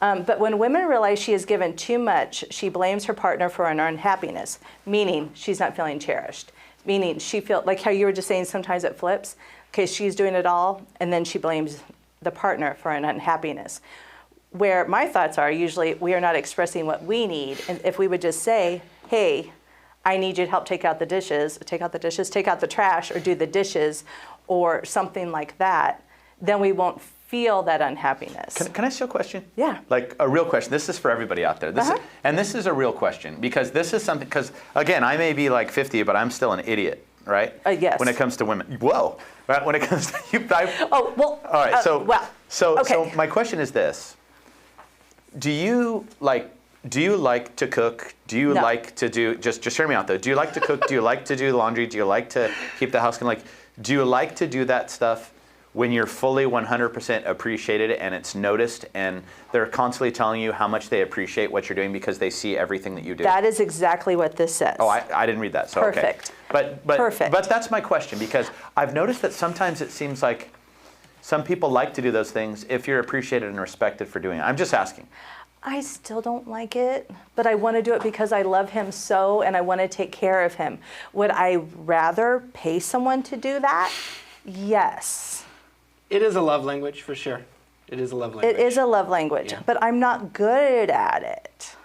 But when women realize she has given too much, she blames her partner for an unhappiness, meaning she's not feeling cherished. Meaning she feels, like how you were just saying, sometimes it flips. Okay, she's doing it all, and then she blames the partner for an unhappiness. Where my thoughts are, usually we are not expressing what we need. And if we would just say, hey, I need you to help take out the dishes, take out the trash, or do the dishes, or something like that, then we won't feel that unhappiness. Can I ask you a question? Yeah. Like a real question. This is for everybody out there. This is a real question because this is something, because again, I may be like 50, but I'm still an idiot, right? Yes. When it comes to women. Whoa. Right? When it comes to you. Oh, well. All right. So okay. my question is this. Do you like to cook? Do you No. like to do, just hear me out though. Do you like to cook? Do you like to do laundry? Do you like to keep the house clean? Like, do you like to do that stuff when you're fully 100% appreciated and it's noticed and they're constantly telling you how much they appreciate what you're doing because they see everything that you do. That is exactly what this says. Oh, I didn't read that, so Perfect. okay. But Perfect. But that's my question, because I've noticed that sometimes it seems like some people like to do those things if you're appreciated and respected for doing it. I'm just asking. I still don't like it, but I want to do it because I love him so and I want to take care of him. Would I rather pay someone to do that? Yes. It is a love language for sure. It is a love language. It is a love language, Yeah. but I'm not good at it.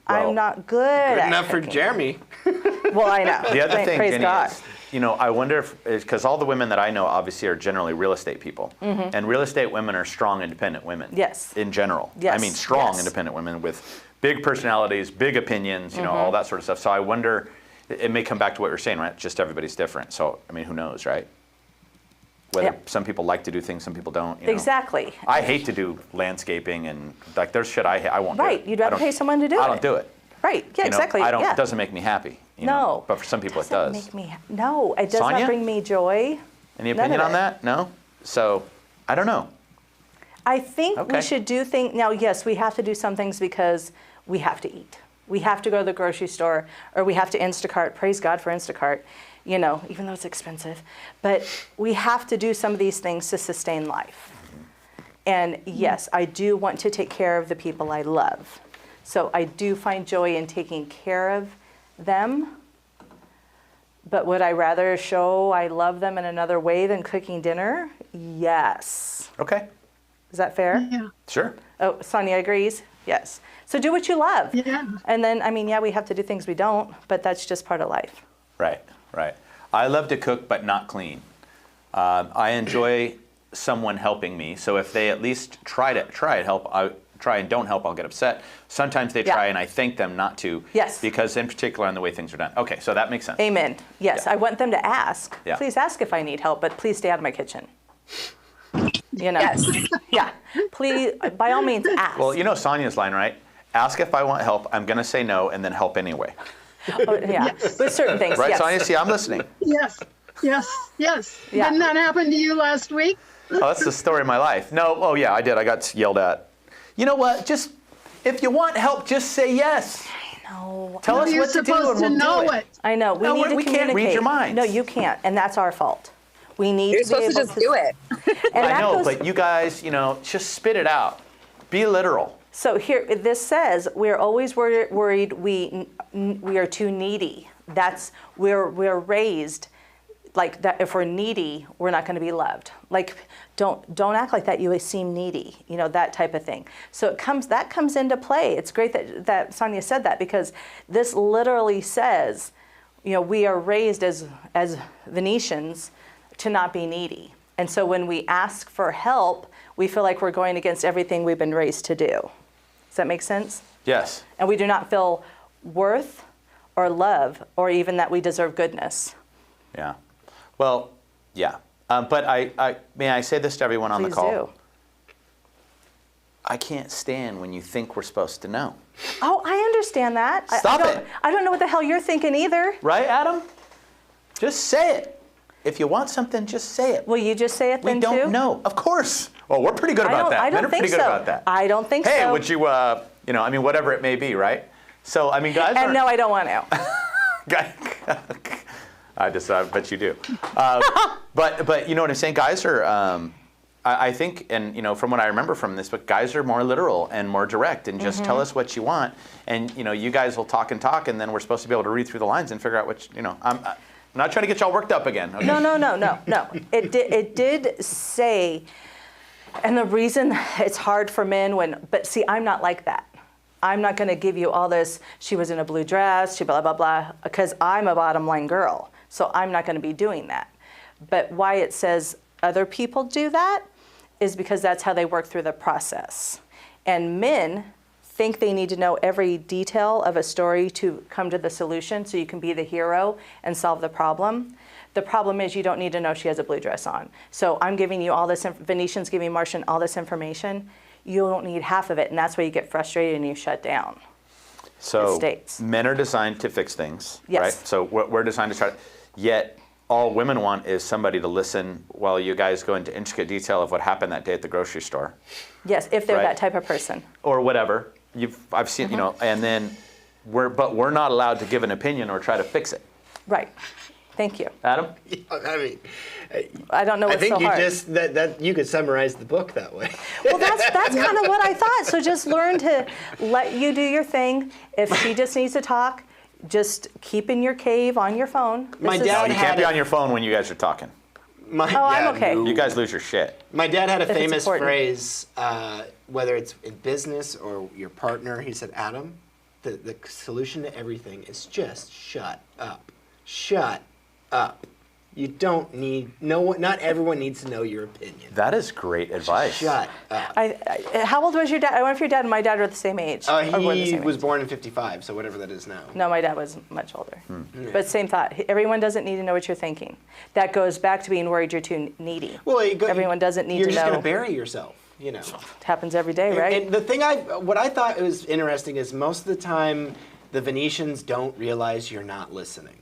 Well, I'm not good Good at enough for cooking. Jeremy. Well, I know. The other thing, Praise Jenny, God. is, I wonder if, because all the women that I know obviously are generally real estate people. And real estate women are strong, independent women. Yes. In general. Yes, I mean, strong, yes. independent women with big personalities, big opinions, all that sort of stuff. So I wonder, it may come back to what you're saying, right? Just everybody's different. So, I mean, who knows, right? Whether Yeah. some people like to do things, some people don't. You know. Exactly. I hate to do landscaping and like there's shit I won't do. Right, it. you'd I rather don't- pay someone to do I it. don't do it. Right. Yeah, You know, exactly. I don't. Yeah. It doesn't make me happy. No. But for some people it Doesn't does. Make me no, it does Sonia? not bring me joy. Any None opinion of on it. that? No. So I don't know. I think Okay. we should do things. Now, yes, we have to do some things because we have to eat. We have to go to the grocery store or we have to Instacart. Praise God for Instacart, even though it's expensive. But we have to do some of these things to sustain life. And yes, I do want to take care of the people I love. So I do find joy in taking care of them. But would I rather show I love them in another way than cooking dinner? Yes. Okay. Is that fair? Yeah. Sure. Oh, Sonia agrees? Yes. So do what you love. Yeah. And then, we have to do things we don't, but that's just part of life. Right. Right. I love to cook, but not clean. I enjoy someone helping me. So if they at least try and help, try and don't help, I'll get upset. Sometimes they Yeah. try and I thank them not to. Yes. Because in particular on the way things are done. Okay, so that makes sense. Amen. Yes, Yeah. I want them to ask. Yeah. Please ask if I need help, but please stay out of my kitchen. Yes. Yeah. Please, by all means, ask. Well, you know Sonia's line, right? Ask if I want help. I'm going to say no and then help anyway. Oh, yeah. With certain things, Right, yes. Sonia? See, I'm listening. Yes. Yes. Yes. Yeah. Didn't that happen to you last week? Oh, that's the story of my life. No, oh yeah, I did. I got yelled at. You know what? Just, if you want help, just say yes. No. Tell us You're what to do supposed and to we'll know do it. I know. We No, need to we can't communicate. read your minds. No, you can't, and that's our fault. We need You're to be supposed to able just do it. And I that know, goes- but you guys, just spit it out. Be literal. So here, this says we're always worried we are too needy. We're raised like that. If we're needy, we're not going to be loved. Like don't act like that. You seem needy. That type of thing. So that comes into play. It's great that Sonia said that, because this literally says, we are raised as Venetians to not be needy. And so when we ask for help, we feel like we're going against everything we've been raised to do. Does that make sense? Yes. And we do not feel worth or love or even that we deserve goodness. Yeah. Well, yeah. But may I say this to everyone on Please the call? do. I can't stand when you think we're supposed to know. Oh, I understand that. Stop it. I don't know what the hell you're thinking either. Right, Adam? Just say it. If you want something, just say it. Will you just say it We then don't too? know. Of course. Well, we're pretty good about that. I Men don't are pretty think good so. about that. I don't think Hey, so. would you, whatever it may be, right? So, guys And aren't- no, I don't want to. I bet you do. But you know what I'm saying? Guys are, I think, and from what I remember from this book, guys are more literal and more direct and just tell us what you want. And, you guys will talk, and then we're supposed to be able to read through the lines and figure out which, I'm not trying to get y'all worked up again. Okay? No. It did say, and the reason it's hard for men but see, I'm not like that. I'm not going to give you all this, she was in a blue dress, she blah, blah, blah, because I'm a bottom line girl. So I'm not going to be doing that. But why it says other people do that is because that's how they work through the process. And men think they need to know every detail of a story to come to the solution so you can be the hero and solve the problem. The problem is you don't need to know she has a blue dress on. So I'm giving you all this, Venetian's giving Martian all this information. You don't need half of it, and that's why you get frustrated and you shut down. So States. men are designed to fix things, Yes. right? So we're designed to try to, yet all women want is somebody to listen while you guys go into intricate detail of what happened that day at the grocery store. Yes, if they're Right. that type of person. Or whatever. I've seen, you know, and then we're not allowed to give an opinion or try to fix it. Right. Thank you. Adam? I mean, I don't know I what's think so you hard. just that you could summarize the book that way. Well, that's kind of what I thought. So just learn to let you do your thing. If she just needs to talk, just keep in your cave on your phone. My This is- dad You can't had be a- on your phone when you guys are talking. I'm okay. You guys lose your shit. My dad had a it's famous important. phrase, whether it's in business or your partner. He said, "Adam, the solution to everything is just shut up. Shut up. You don't need not everyone needs to know your opinion. That is great advice. Shut up." How old was your dad? I wonder if your dad and my dad were the same age. Or were the He same was age. born in '55, so whatever that is now. No, my dad was much older. But same thought. Everyone doesn't need to know what you're thinking. That goes back to being worried you're too needy. Well, Everyone doesn't need You're to just know. going to bury yourself, you know. It happens every day, right? And the thing what I thought was interesting is most of the time the Venetians don't realize you're not listening.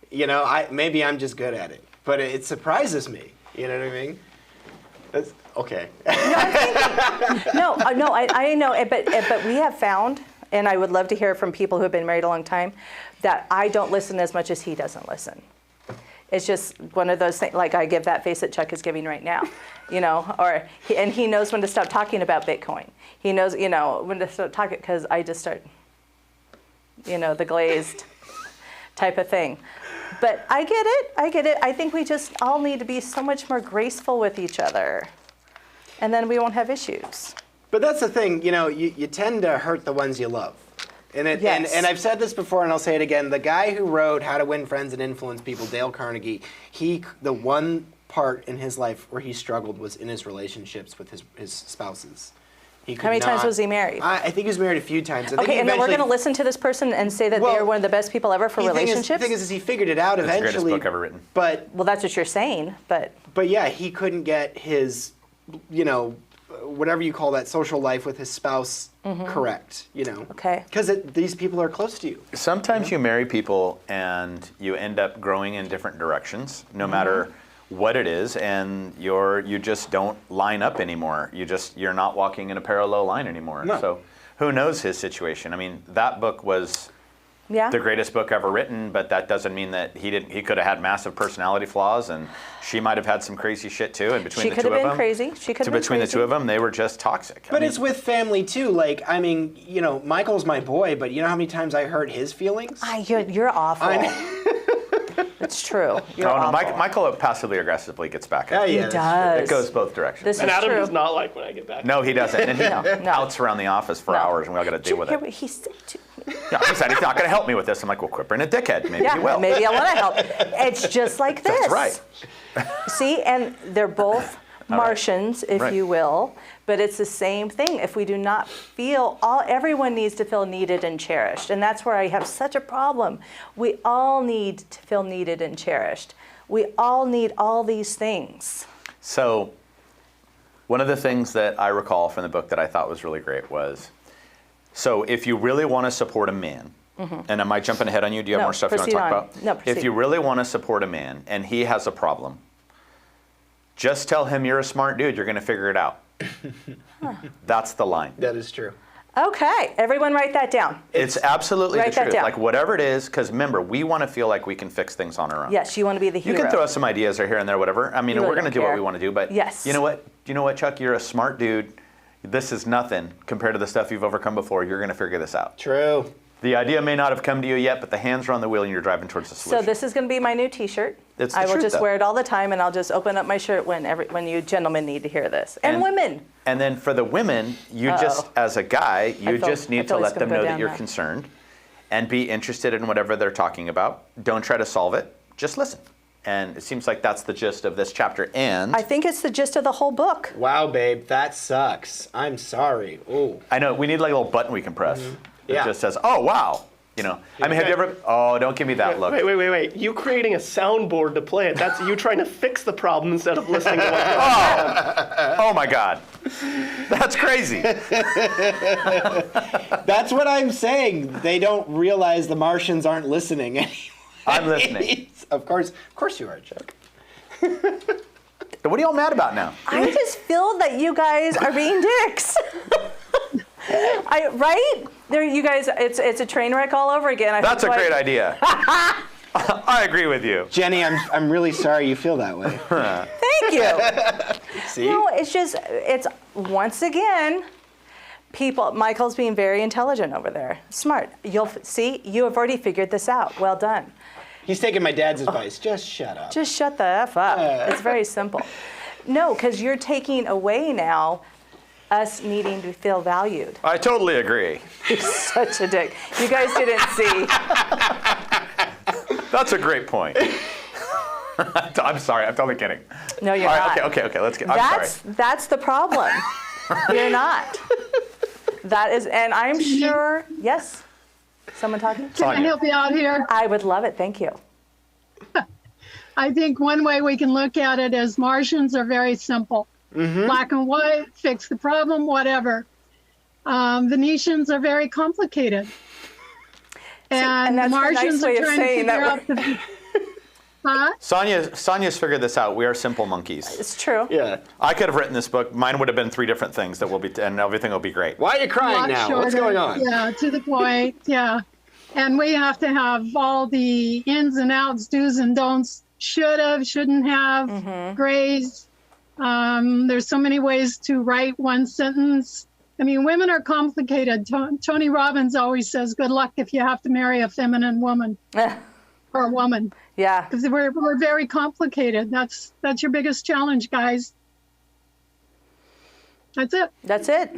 You know, maybe I'm just good at it, but it surprises me. You know what I mean? That's, okay. No, I know, but we have found, and I would love to hear from people who have been married a long time, that I don't listen as much as he doesn't listen. It's just one of those things, like I give that face that Chuck is giving right now, you know, and he knows when to stop talking about Bitcoin. He knows, you know, when to stop talking, because I just start, you know, the glazed type of thing. But I get it. I think we just all need to be so much more graceful with each other. And then we won't have issues. But that's the thing, you know, you tend to hurt the ones you love. Yes. And I've said this before, and I'll say it again. The guy who wrote How to Win Friends and Influence People, Dale Carnegie, the one part in his life where he struggled was in his relationships with his spouses. How many times was he married? I think he was married a few times. I think Okay, he and then we're eventually- going to listen to this person and say that Well, they're one of the best people ever for relationships? The thing is he figured it out It's the eventually. greatest book ever written. But Well, that's what you're saying, but yeah, he couldn't get his, you know, whatever you call that social life with his spouse correct, you know. Okay. Because these people are close to you. Sometimes you marry people and you end up growing in different directions, no matter what it is, and you just don't line up anymore. You're not walking in a parallel line anymore. No. So who knows his situation? I mean, that book was yeah. the greatest book ever written, but that doesn't mean that he could have had massive personality flaws, and she might have had some crazy shit too. And between She the could two have of been them, crazy. She could have been between the crazy. two of them, they were just toxic. But it's with family too. Like, I mean, you know, Michael's my boy, but you know how many times I hurt his feelings? You're awful. It's true. You're Oh no, awful. Michael passively aggressively gets back Oh, at He me. yeah, that's does. It goes both directions. This And is Adam true. does not like when I get back. No, he doesn't. And he No. outs around the office for No. hours, and we all got to Did deal you with hear it. what he said to me? Yeah, he said he's not going to help me with this. I'm like, well, quit being a dickhead. Maybe Yeah, he will. maybe I want to help. It's just like this. That's right. See, and they're both Martians, if Right. you will, but it's the same thing. If we do not feel, everyone needs to feel needed and cherished, and that's where I have such a problem. We all need to feel needed and cherished. We all need all these things. So, one of the things that I recall from the book that I thought was really great was, so if you really want to support a man, and am I jumping ahead on you? Do you have No, more stuff you want to proceed talk on. about? No, proceed. If you really want to support a man and he has a problem, just tell him you're a smart dude. You're going to figure it out. That's the line. That is true. Okay, everyone write that down. It's absolutely the Write that truth. down. Like whatever it is, because remember, we want to feel like we can fix things on our own. Yes, you want to be the You hero. can throw us some ideas or here and there, whatever. I mean, You really we're going to don't do what care. we want to do, but Yes. you know what? You know what, Chuck? You're a smart dude. This is nothing compared to the stuff you've overcome before. You're going to figure this out. True. The idea may not have come to you yet, but the hands are on the wheel and you're driving towards the So solution. this is going to be my new T-shirt. It's the I will truth, just though. wear it all the time, and I'll just open up my shirt when you gentlemen need to hear this, and women. And then for the women, you just, as a guy, you felt- just I need to felt it's let them gonna go know that down you're that. concerned and be interested in whatever they're talking about. Don't try to solve it. Just listen. And it seems like that's the gist of this chapter. And I think it's the gist of the whole book. Wow, babe, that sucks. I'm sorry. Ooh. I know we need like a little button we can press. That Yeah. just says, "Oh wow," you know. I mean, have you ever? Oh, don't give me that look. Wait. You creating a soundboard to play it. That's you trying to fix the problem instead of listening to what's going on. Oh my God, that's crazy. That's what I'm saying. They don't realize the Martians aren't listening anyway. I'm listening. Of course you are, Chuck. What are y'all mad about now? I just feel that you guys are being dicks. Right? There, you guys. It's a train wreck all over again. That's a great idea. I agree with you. Jenny, I'm really sorry you feel that way. Thank you. See? No, it's once again, people. Michael's being very intelligent over there. Smart. You'll see. You have already figured this out. Well done. He's taking my dad's advice. Just shut up. Just shut the F up. It's very simple. No, because you're taking away now us needing to feel valued. I totally agree. You're such a dick. You guys didn't see. That's a great point. I'm sorry. I'm totally kidding. No, you're All not. right, okay. Let's get. I'm sorry. That's the problem. You're not. That is, and I'm sure. Yes. Someone talking? Can I help you out here? I would love it. Thank you. I think one way we can look at it is Martians are very simple. Black and white, fix the problem, whatever. Venetians are very complicated. And that's the a nice Martians way are of trying to saying figure that out the... Huh? Sonya's figured this out. We are simple monkeys. It's true. Yeah. I could have written this book. Mine would have been 3 different things that will be, and everything will be great. Why are you crying Lot now? shorter. What's going on? Yeah, to the point. Yeah. And we have to have all the ins and outs, do's and don'ts, should have, shouldn't have, grays. There's so many ways to write one sentence. I mean, women are complicated. Tony Robbins always says, good luck if you have to marry a feminine woman or a woman. Yeah. Because we're very complicated. That's your biggest challenge, guys. That's it. That's it.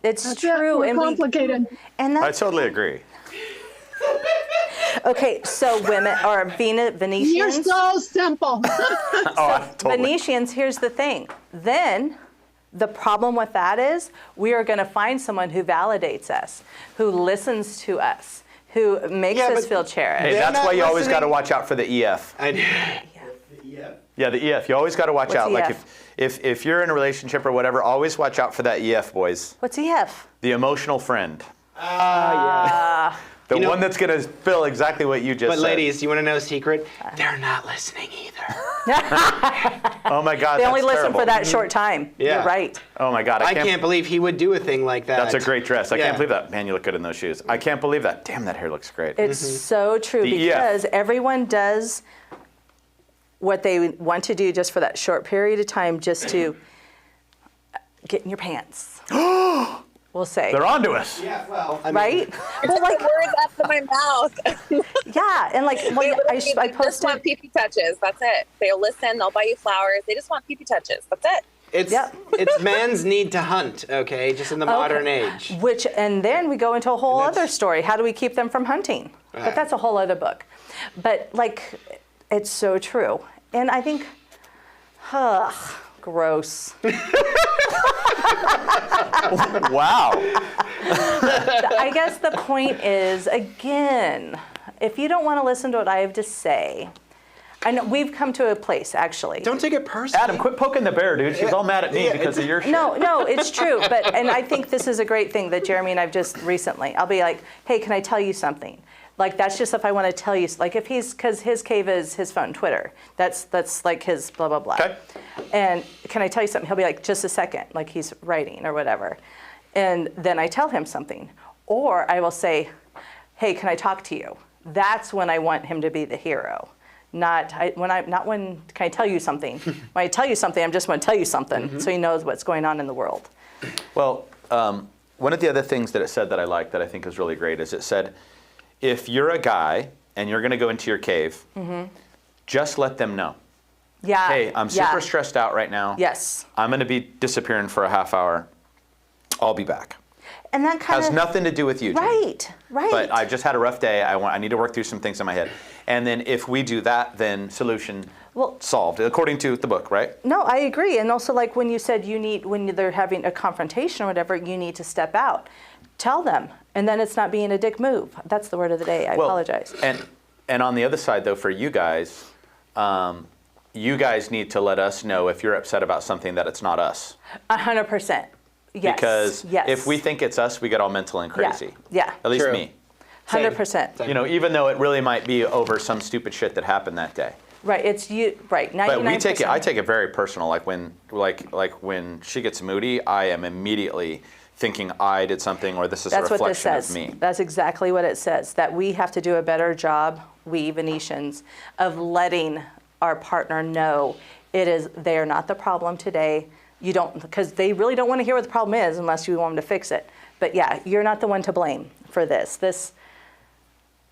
It's That's it. true. We're And complicated. and I that's totally agree. okay. So women or You're Venetians. so simple. Totally. Venetians. Here's the thing. Then. The problem with that is we are going to find someone who validates us, who listens to us, who makes Yeah, us but- feel cherished. Hey, They're that's not why you always listening. got to watch out for the EF. Yeah, the EF. You always got to watch What's out. Like EF? if you're in a relationship or whatever, always watch out for that EF, boys. What's EF? The emotional friend. Yeah. The You know- one that's going to feel exactly what you just But said. ladies, you want to know a secret? They're not listening either. Oh my God, They that's only listen terrible. for that short time. Yeah. You're right. Oh my God, I can't believe he would do a thing like that. That's a great dress. I Yeah. can't believe that. Man, you look good in those shoes. I can't believe that. Damn, that hair looks great. It's so true The EF. because everyone does what they want to do just for that short period of time, just to get in your pants. We'll say. They're onto us. Yeah, well, I mean, Right? Well, Well, like, the words out of my mouth. yeah, and like, They well, I just posted. want pee-pee touches. That's it. They'll listen. They'll buy you flowers. They just want pee-pee touches. That's it. it's Yep. it's man's need to hunt, okay, just in the modern age. And then we go into a whole And that's- other story. How do we keep them from hunting? But that's a whole other book. But like, it's so true. And I think, gross. Wow. I guess the point is, again, if you don't want to listen to what I have to say, I know we've come to a place, actually. Don't take it personally. Adam, quit poking the bear, dude. She's all mad at me Yeah, because of your shit. No, it's true. And I think this is a great thing that Jeremy and I've just recently, I'll be like, hey, can I tell you something? Like, that's just if I want to tell you, like, if because his cave is his phone, Twitter. That's like his blah, blah, blah. Okay. And can I tell you something? He'll be like, just a second, like he's writing or whatever. And then I tell him something. Or I will say, hey, can I talk to you? That's when I want him to be the hero. Not when can I tell you something? When I tell you something, I'm just going to tell you something so he knows what's going on in the world. Well, one of the other things that it said that I like that I think is really great is it said, if you're a guy and you're going to go into your cave, just let them know. Yeah. Hey, I'm super stressed out right now. Yes. I'm going to be disappearing for a half hour. I'll be back. And that kind Has of nothing to do with you, Jane. Right. But I just had a rough day. I need to work through some things in my head. And then if we do that, then solution solved, according to the book, right? No, I agree. And also, like when you said when they're having a confrontation or whatever, you need to step out. Tell them. And then it's not being a dick move. That's the word of the day. I apologize. And on the other side, though, for you guys need to let us know if you're upset about something that it's not us. 100%. Yes. Because yes. if we think it's us, we get all mental and crazy. Yeah. At least True. me. 100%. Same. You know, even though it really might be over some stupid shit that happened that day. Right, it's you. Right, 99%. But I take it very personal. Like when she gets moody, I am immediately thinking I did something, or this is a reflection what this says. of me. That's exactly what it says. That we have to do a better job, we Venetians, of letting our partner know they are not the problem today. You don't, because they really don't want to hear what the problem is unless you want them to fix it. But yeah, you're not the one to blame for this.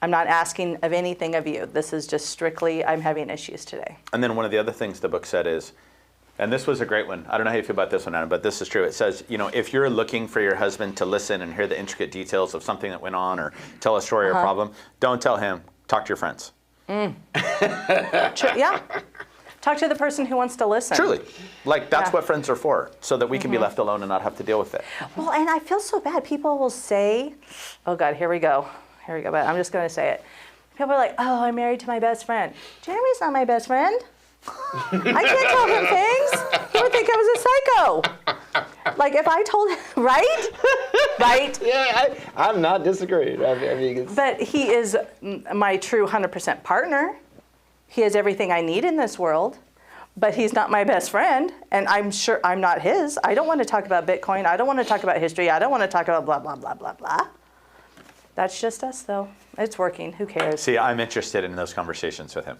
I'm not asking of anything of you. This is just strictly, I'm having issues today. And then one of the other things the book said is, and this was a great one. I don't know how you feel about this one, Adam, but this is true. It says, you know, if you're looking for your husband to listen and hear the intricate details of something that went on or tell a story or problem, don't tell him. Talk to your friends. Yeah. Talk to the person who wants to listen. Truly. Like, that's what friends are for, so that we can be left alone and not have to deal with it. Well, and I feel so bad. People will say, oh God, here we go, but I'm just going to say it. People are like, oh, I'm married to my best friend. Jeremy's not my best friend. I can't tell him things. He would think I was a psycho. Like if I told him, right? Right? Yeah, I'm not disagreeing. I mean, But he is my true 100% partner. He has everything I need in this world, but he's not my best friend, and I'm sure I'm not his. I don't want to talk about Bitcoin. I don't want to talk about history. I don't want to talk about blah, blah, blah, blah, blah. That's just us, though. It's working. Who cares? See, I'm interested in those conversations with him.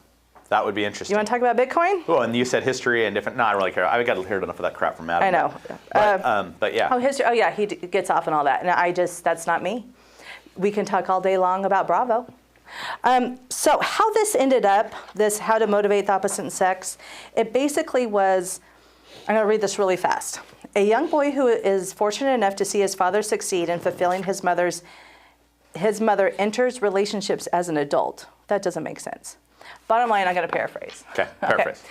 That would be interesting. You want to talk about Bitcoin? Oh, and you said history and different. No, I don't really care. I got to hear enough of that crap from Adam. I know. But yeah. Oh, history. Oh, yeah, he gets off and all that. And that's not me. We can talk all day long about Bravo. So how this ended up, this how to motivate the opposite sex, it basically was, I'm going to read this really fast. A young boy who is fortunate enough to see his father succeed in fulfilling his mother enters relationships as an adult. That doesn't make sense. Bottom line, I'm going to paraphrase. Okay, paraphrase.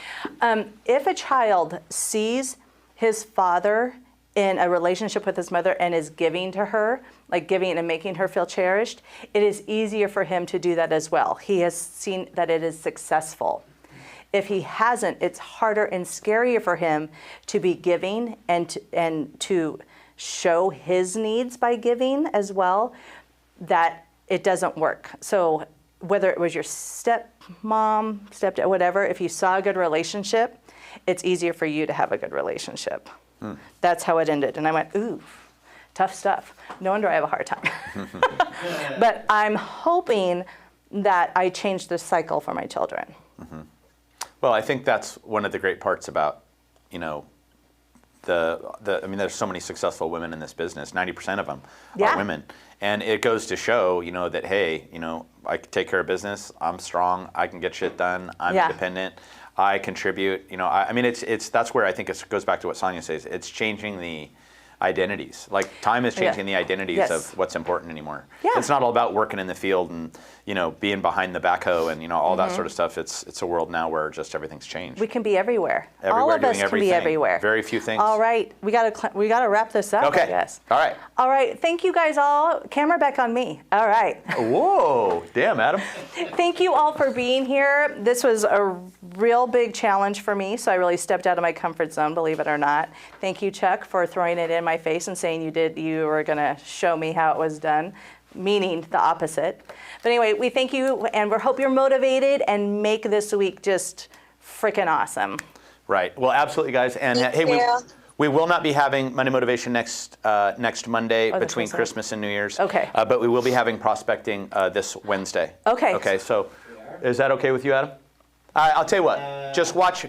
If a child sees his father in a relationship with his mother and is giving to her, like giving and making her feel cherished, it is easier for him to do that as well. He has seen that it is successful. If he hasn't, it's harder and scarier for him to be giving and to show his needs by giving as well, that it doesn't work. So whether it was your stepmom, stepdad, whatever, if you saw a good relationship, it's easier for you to have a good relationship. That's how it ended. And I went, ooh, tough stuff. No wonder I have a hard time. But I'm hoping that I change the cycle for my children. Well, I think that's one of the great parts about, you know, I mean, there's so many successful women in this business. 90% of them are women. And it goes to show, you know, that, hey, you know, I can take care of business. I'm strong. I can get shit done. I'm independent. I contribute. You know, I mean, that's where I think it goes back to what Sonia says. It's changing the identities. Like time is changing the identities of what's important anymore. Yeah. It's not all about working in the field and, you know, being behind the backhoe and, you know, all that sort of stuff. It's a world now where just everything's changed. We can be everywhere. All of us can be everywhere. Very few things. All right, we gotta wrap this up. Okay. I guess. All right. Thank you guys all. Camera back on me. All right. Whoa, damn, Adam. Thank you all for being here. This was a real big challenge for me, so I really stepped out of my comfort zone, believe it or not. Thank you, Chuck, for throwing it in my face and saying you were gonna show me how it was done, meaning the opposite. But anyway, we thank you, and we hope you're motivated and make this week just freaking awesome. Right. Well, absolutely, guys. And hey, we will not be having Monday Motivation next Monday between Christmas and New Year's. Okay. But we will be having prospecting this Wednesday. Okay. Okay. So, is that okay with you, Adam? I'll tell you what. Just watch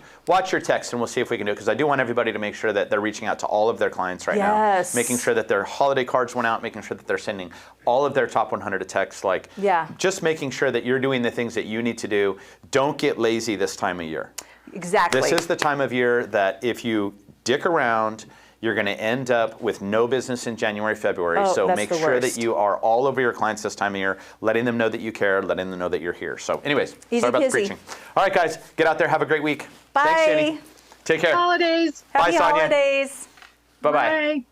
your text, and we'll see if we can do it. Because I do want everybody to make sure that they're reaching out to all of their clients right now, making sure that their holiday cards went out, making sure that they're sending all of their top 100 a text. Like, just making sure that you're doing the things that you need to do. Don't get lazy this time of year. Exactly. This is the time of year that if you dick around, you're going to end up with no business in January, February. So make sure that you are all over your clients this time of year, letting them know that you care, letting them know that you're here. So anyways, sorry about the preaching. All right, guys, get out there. Have a great week. Bye. Thanks, Jenny. Take care. Holidays. Bye, Happy Sonia. holidays. Bye-bye. Bye.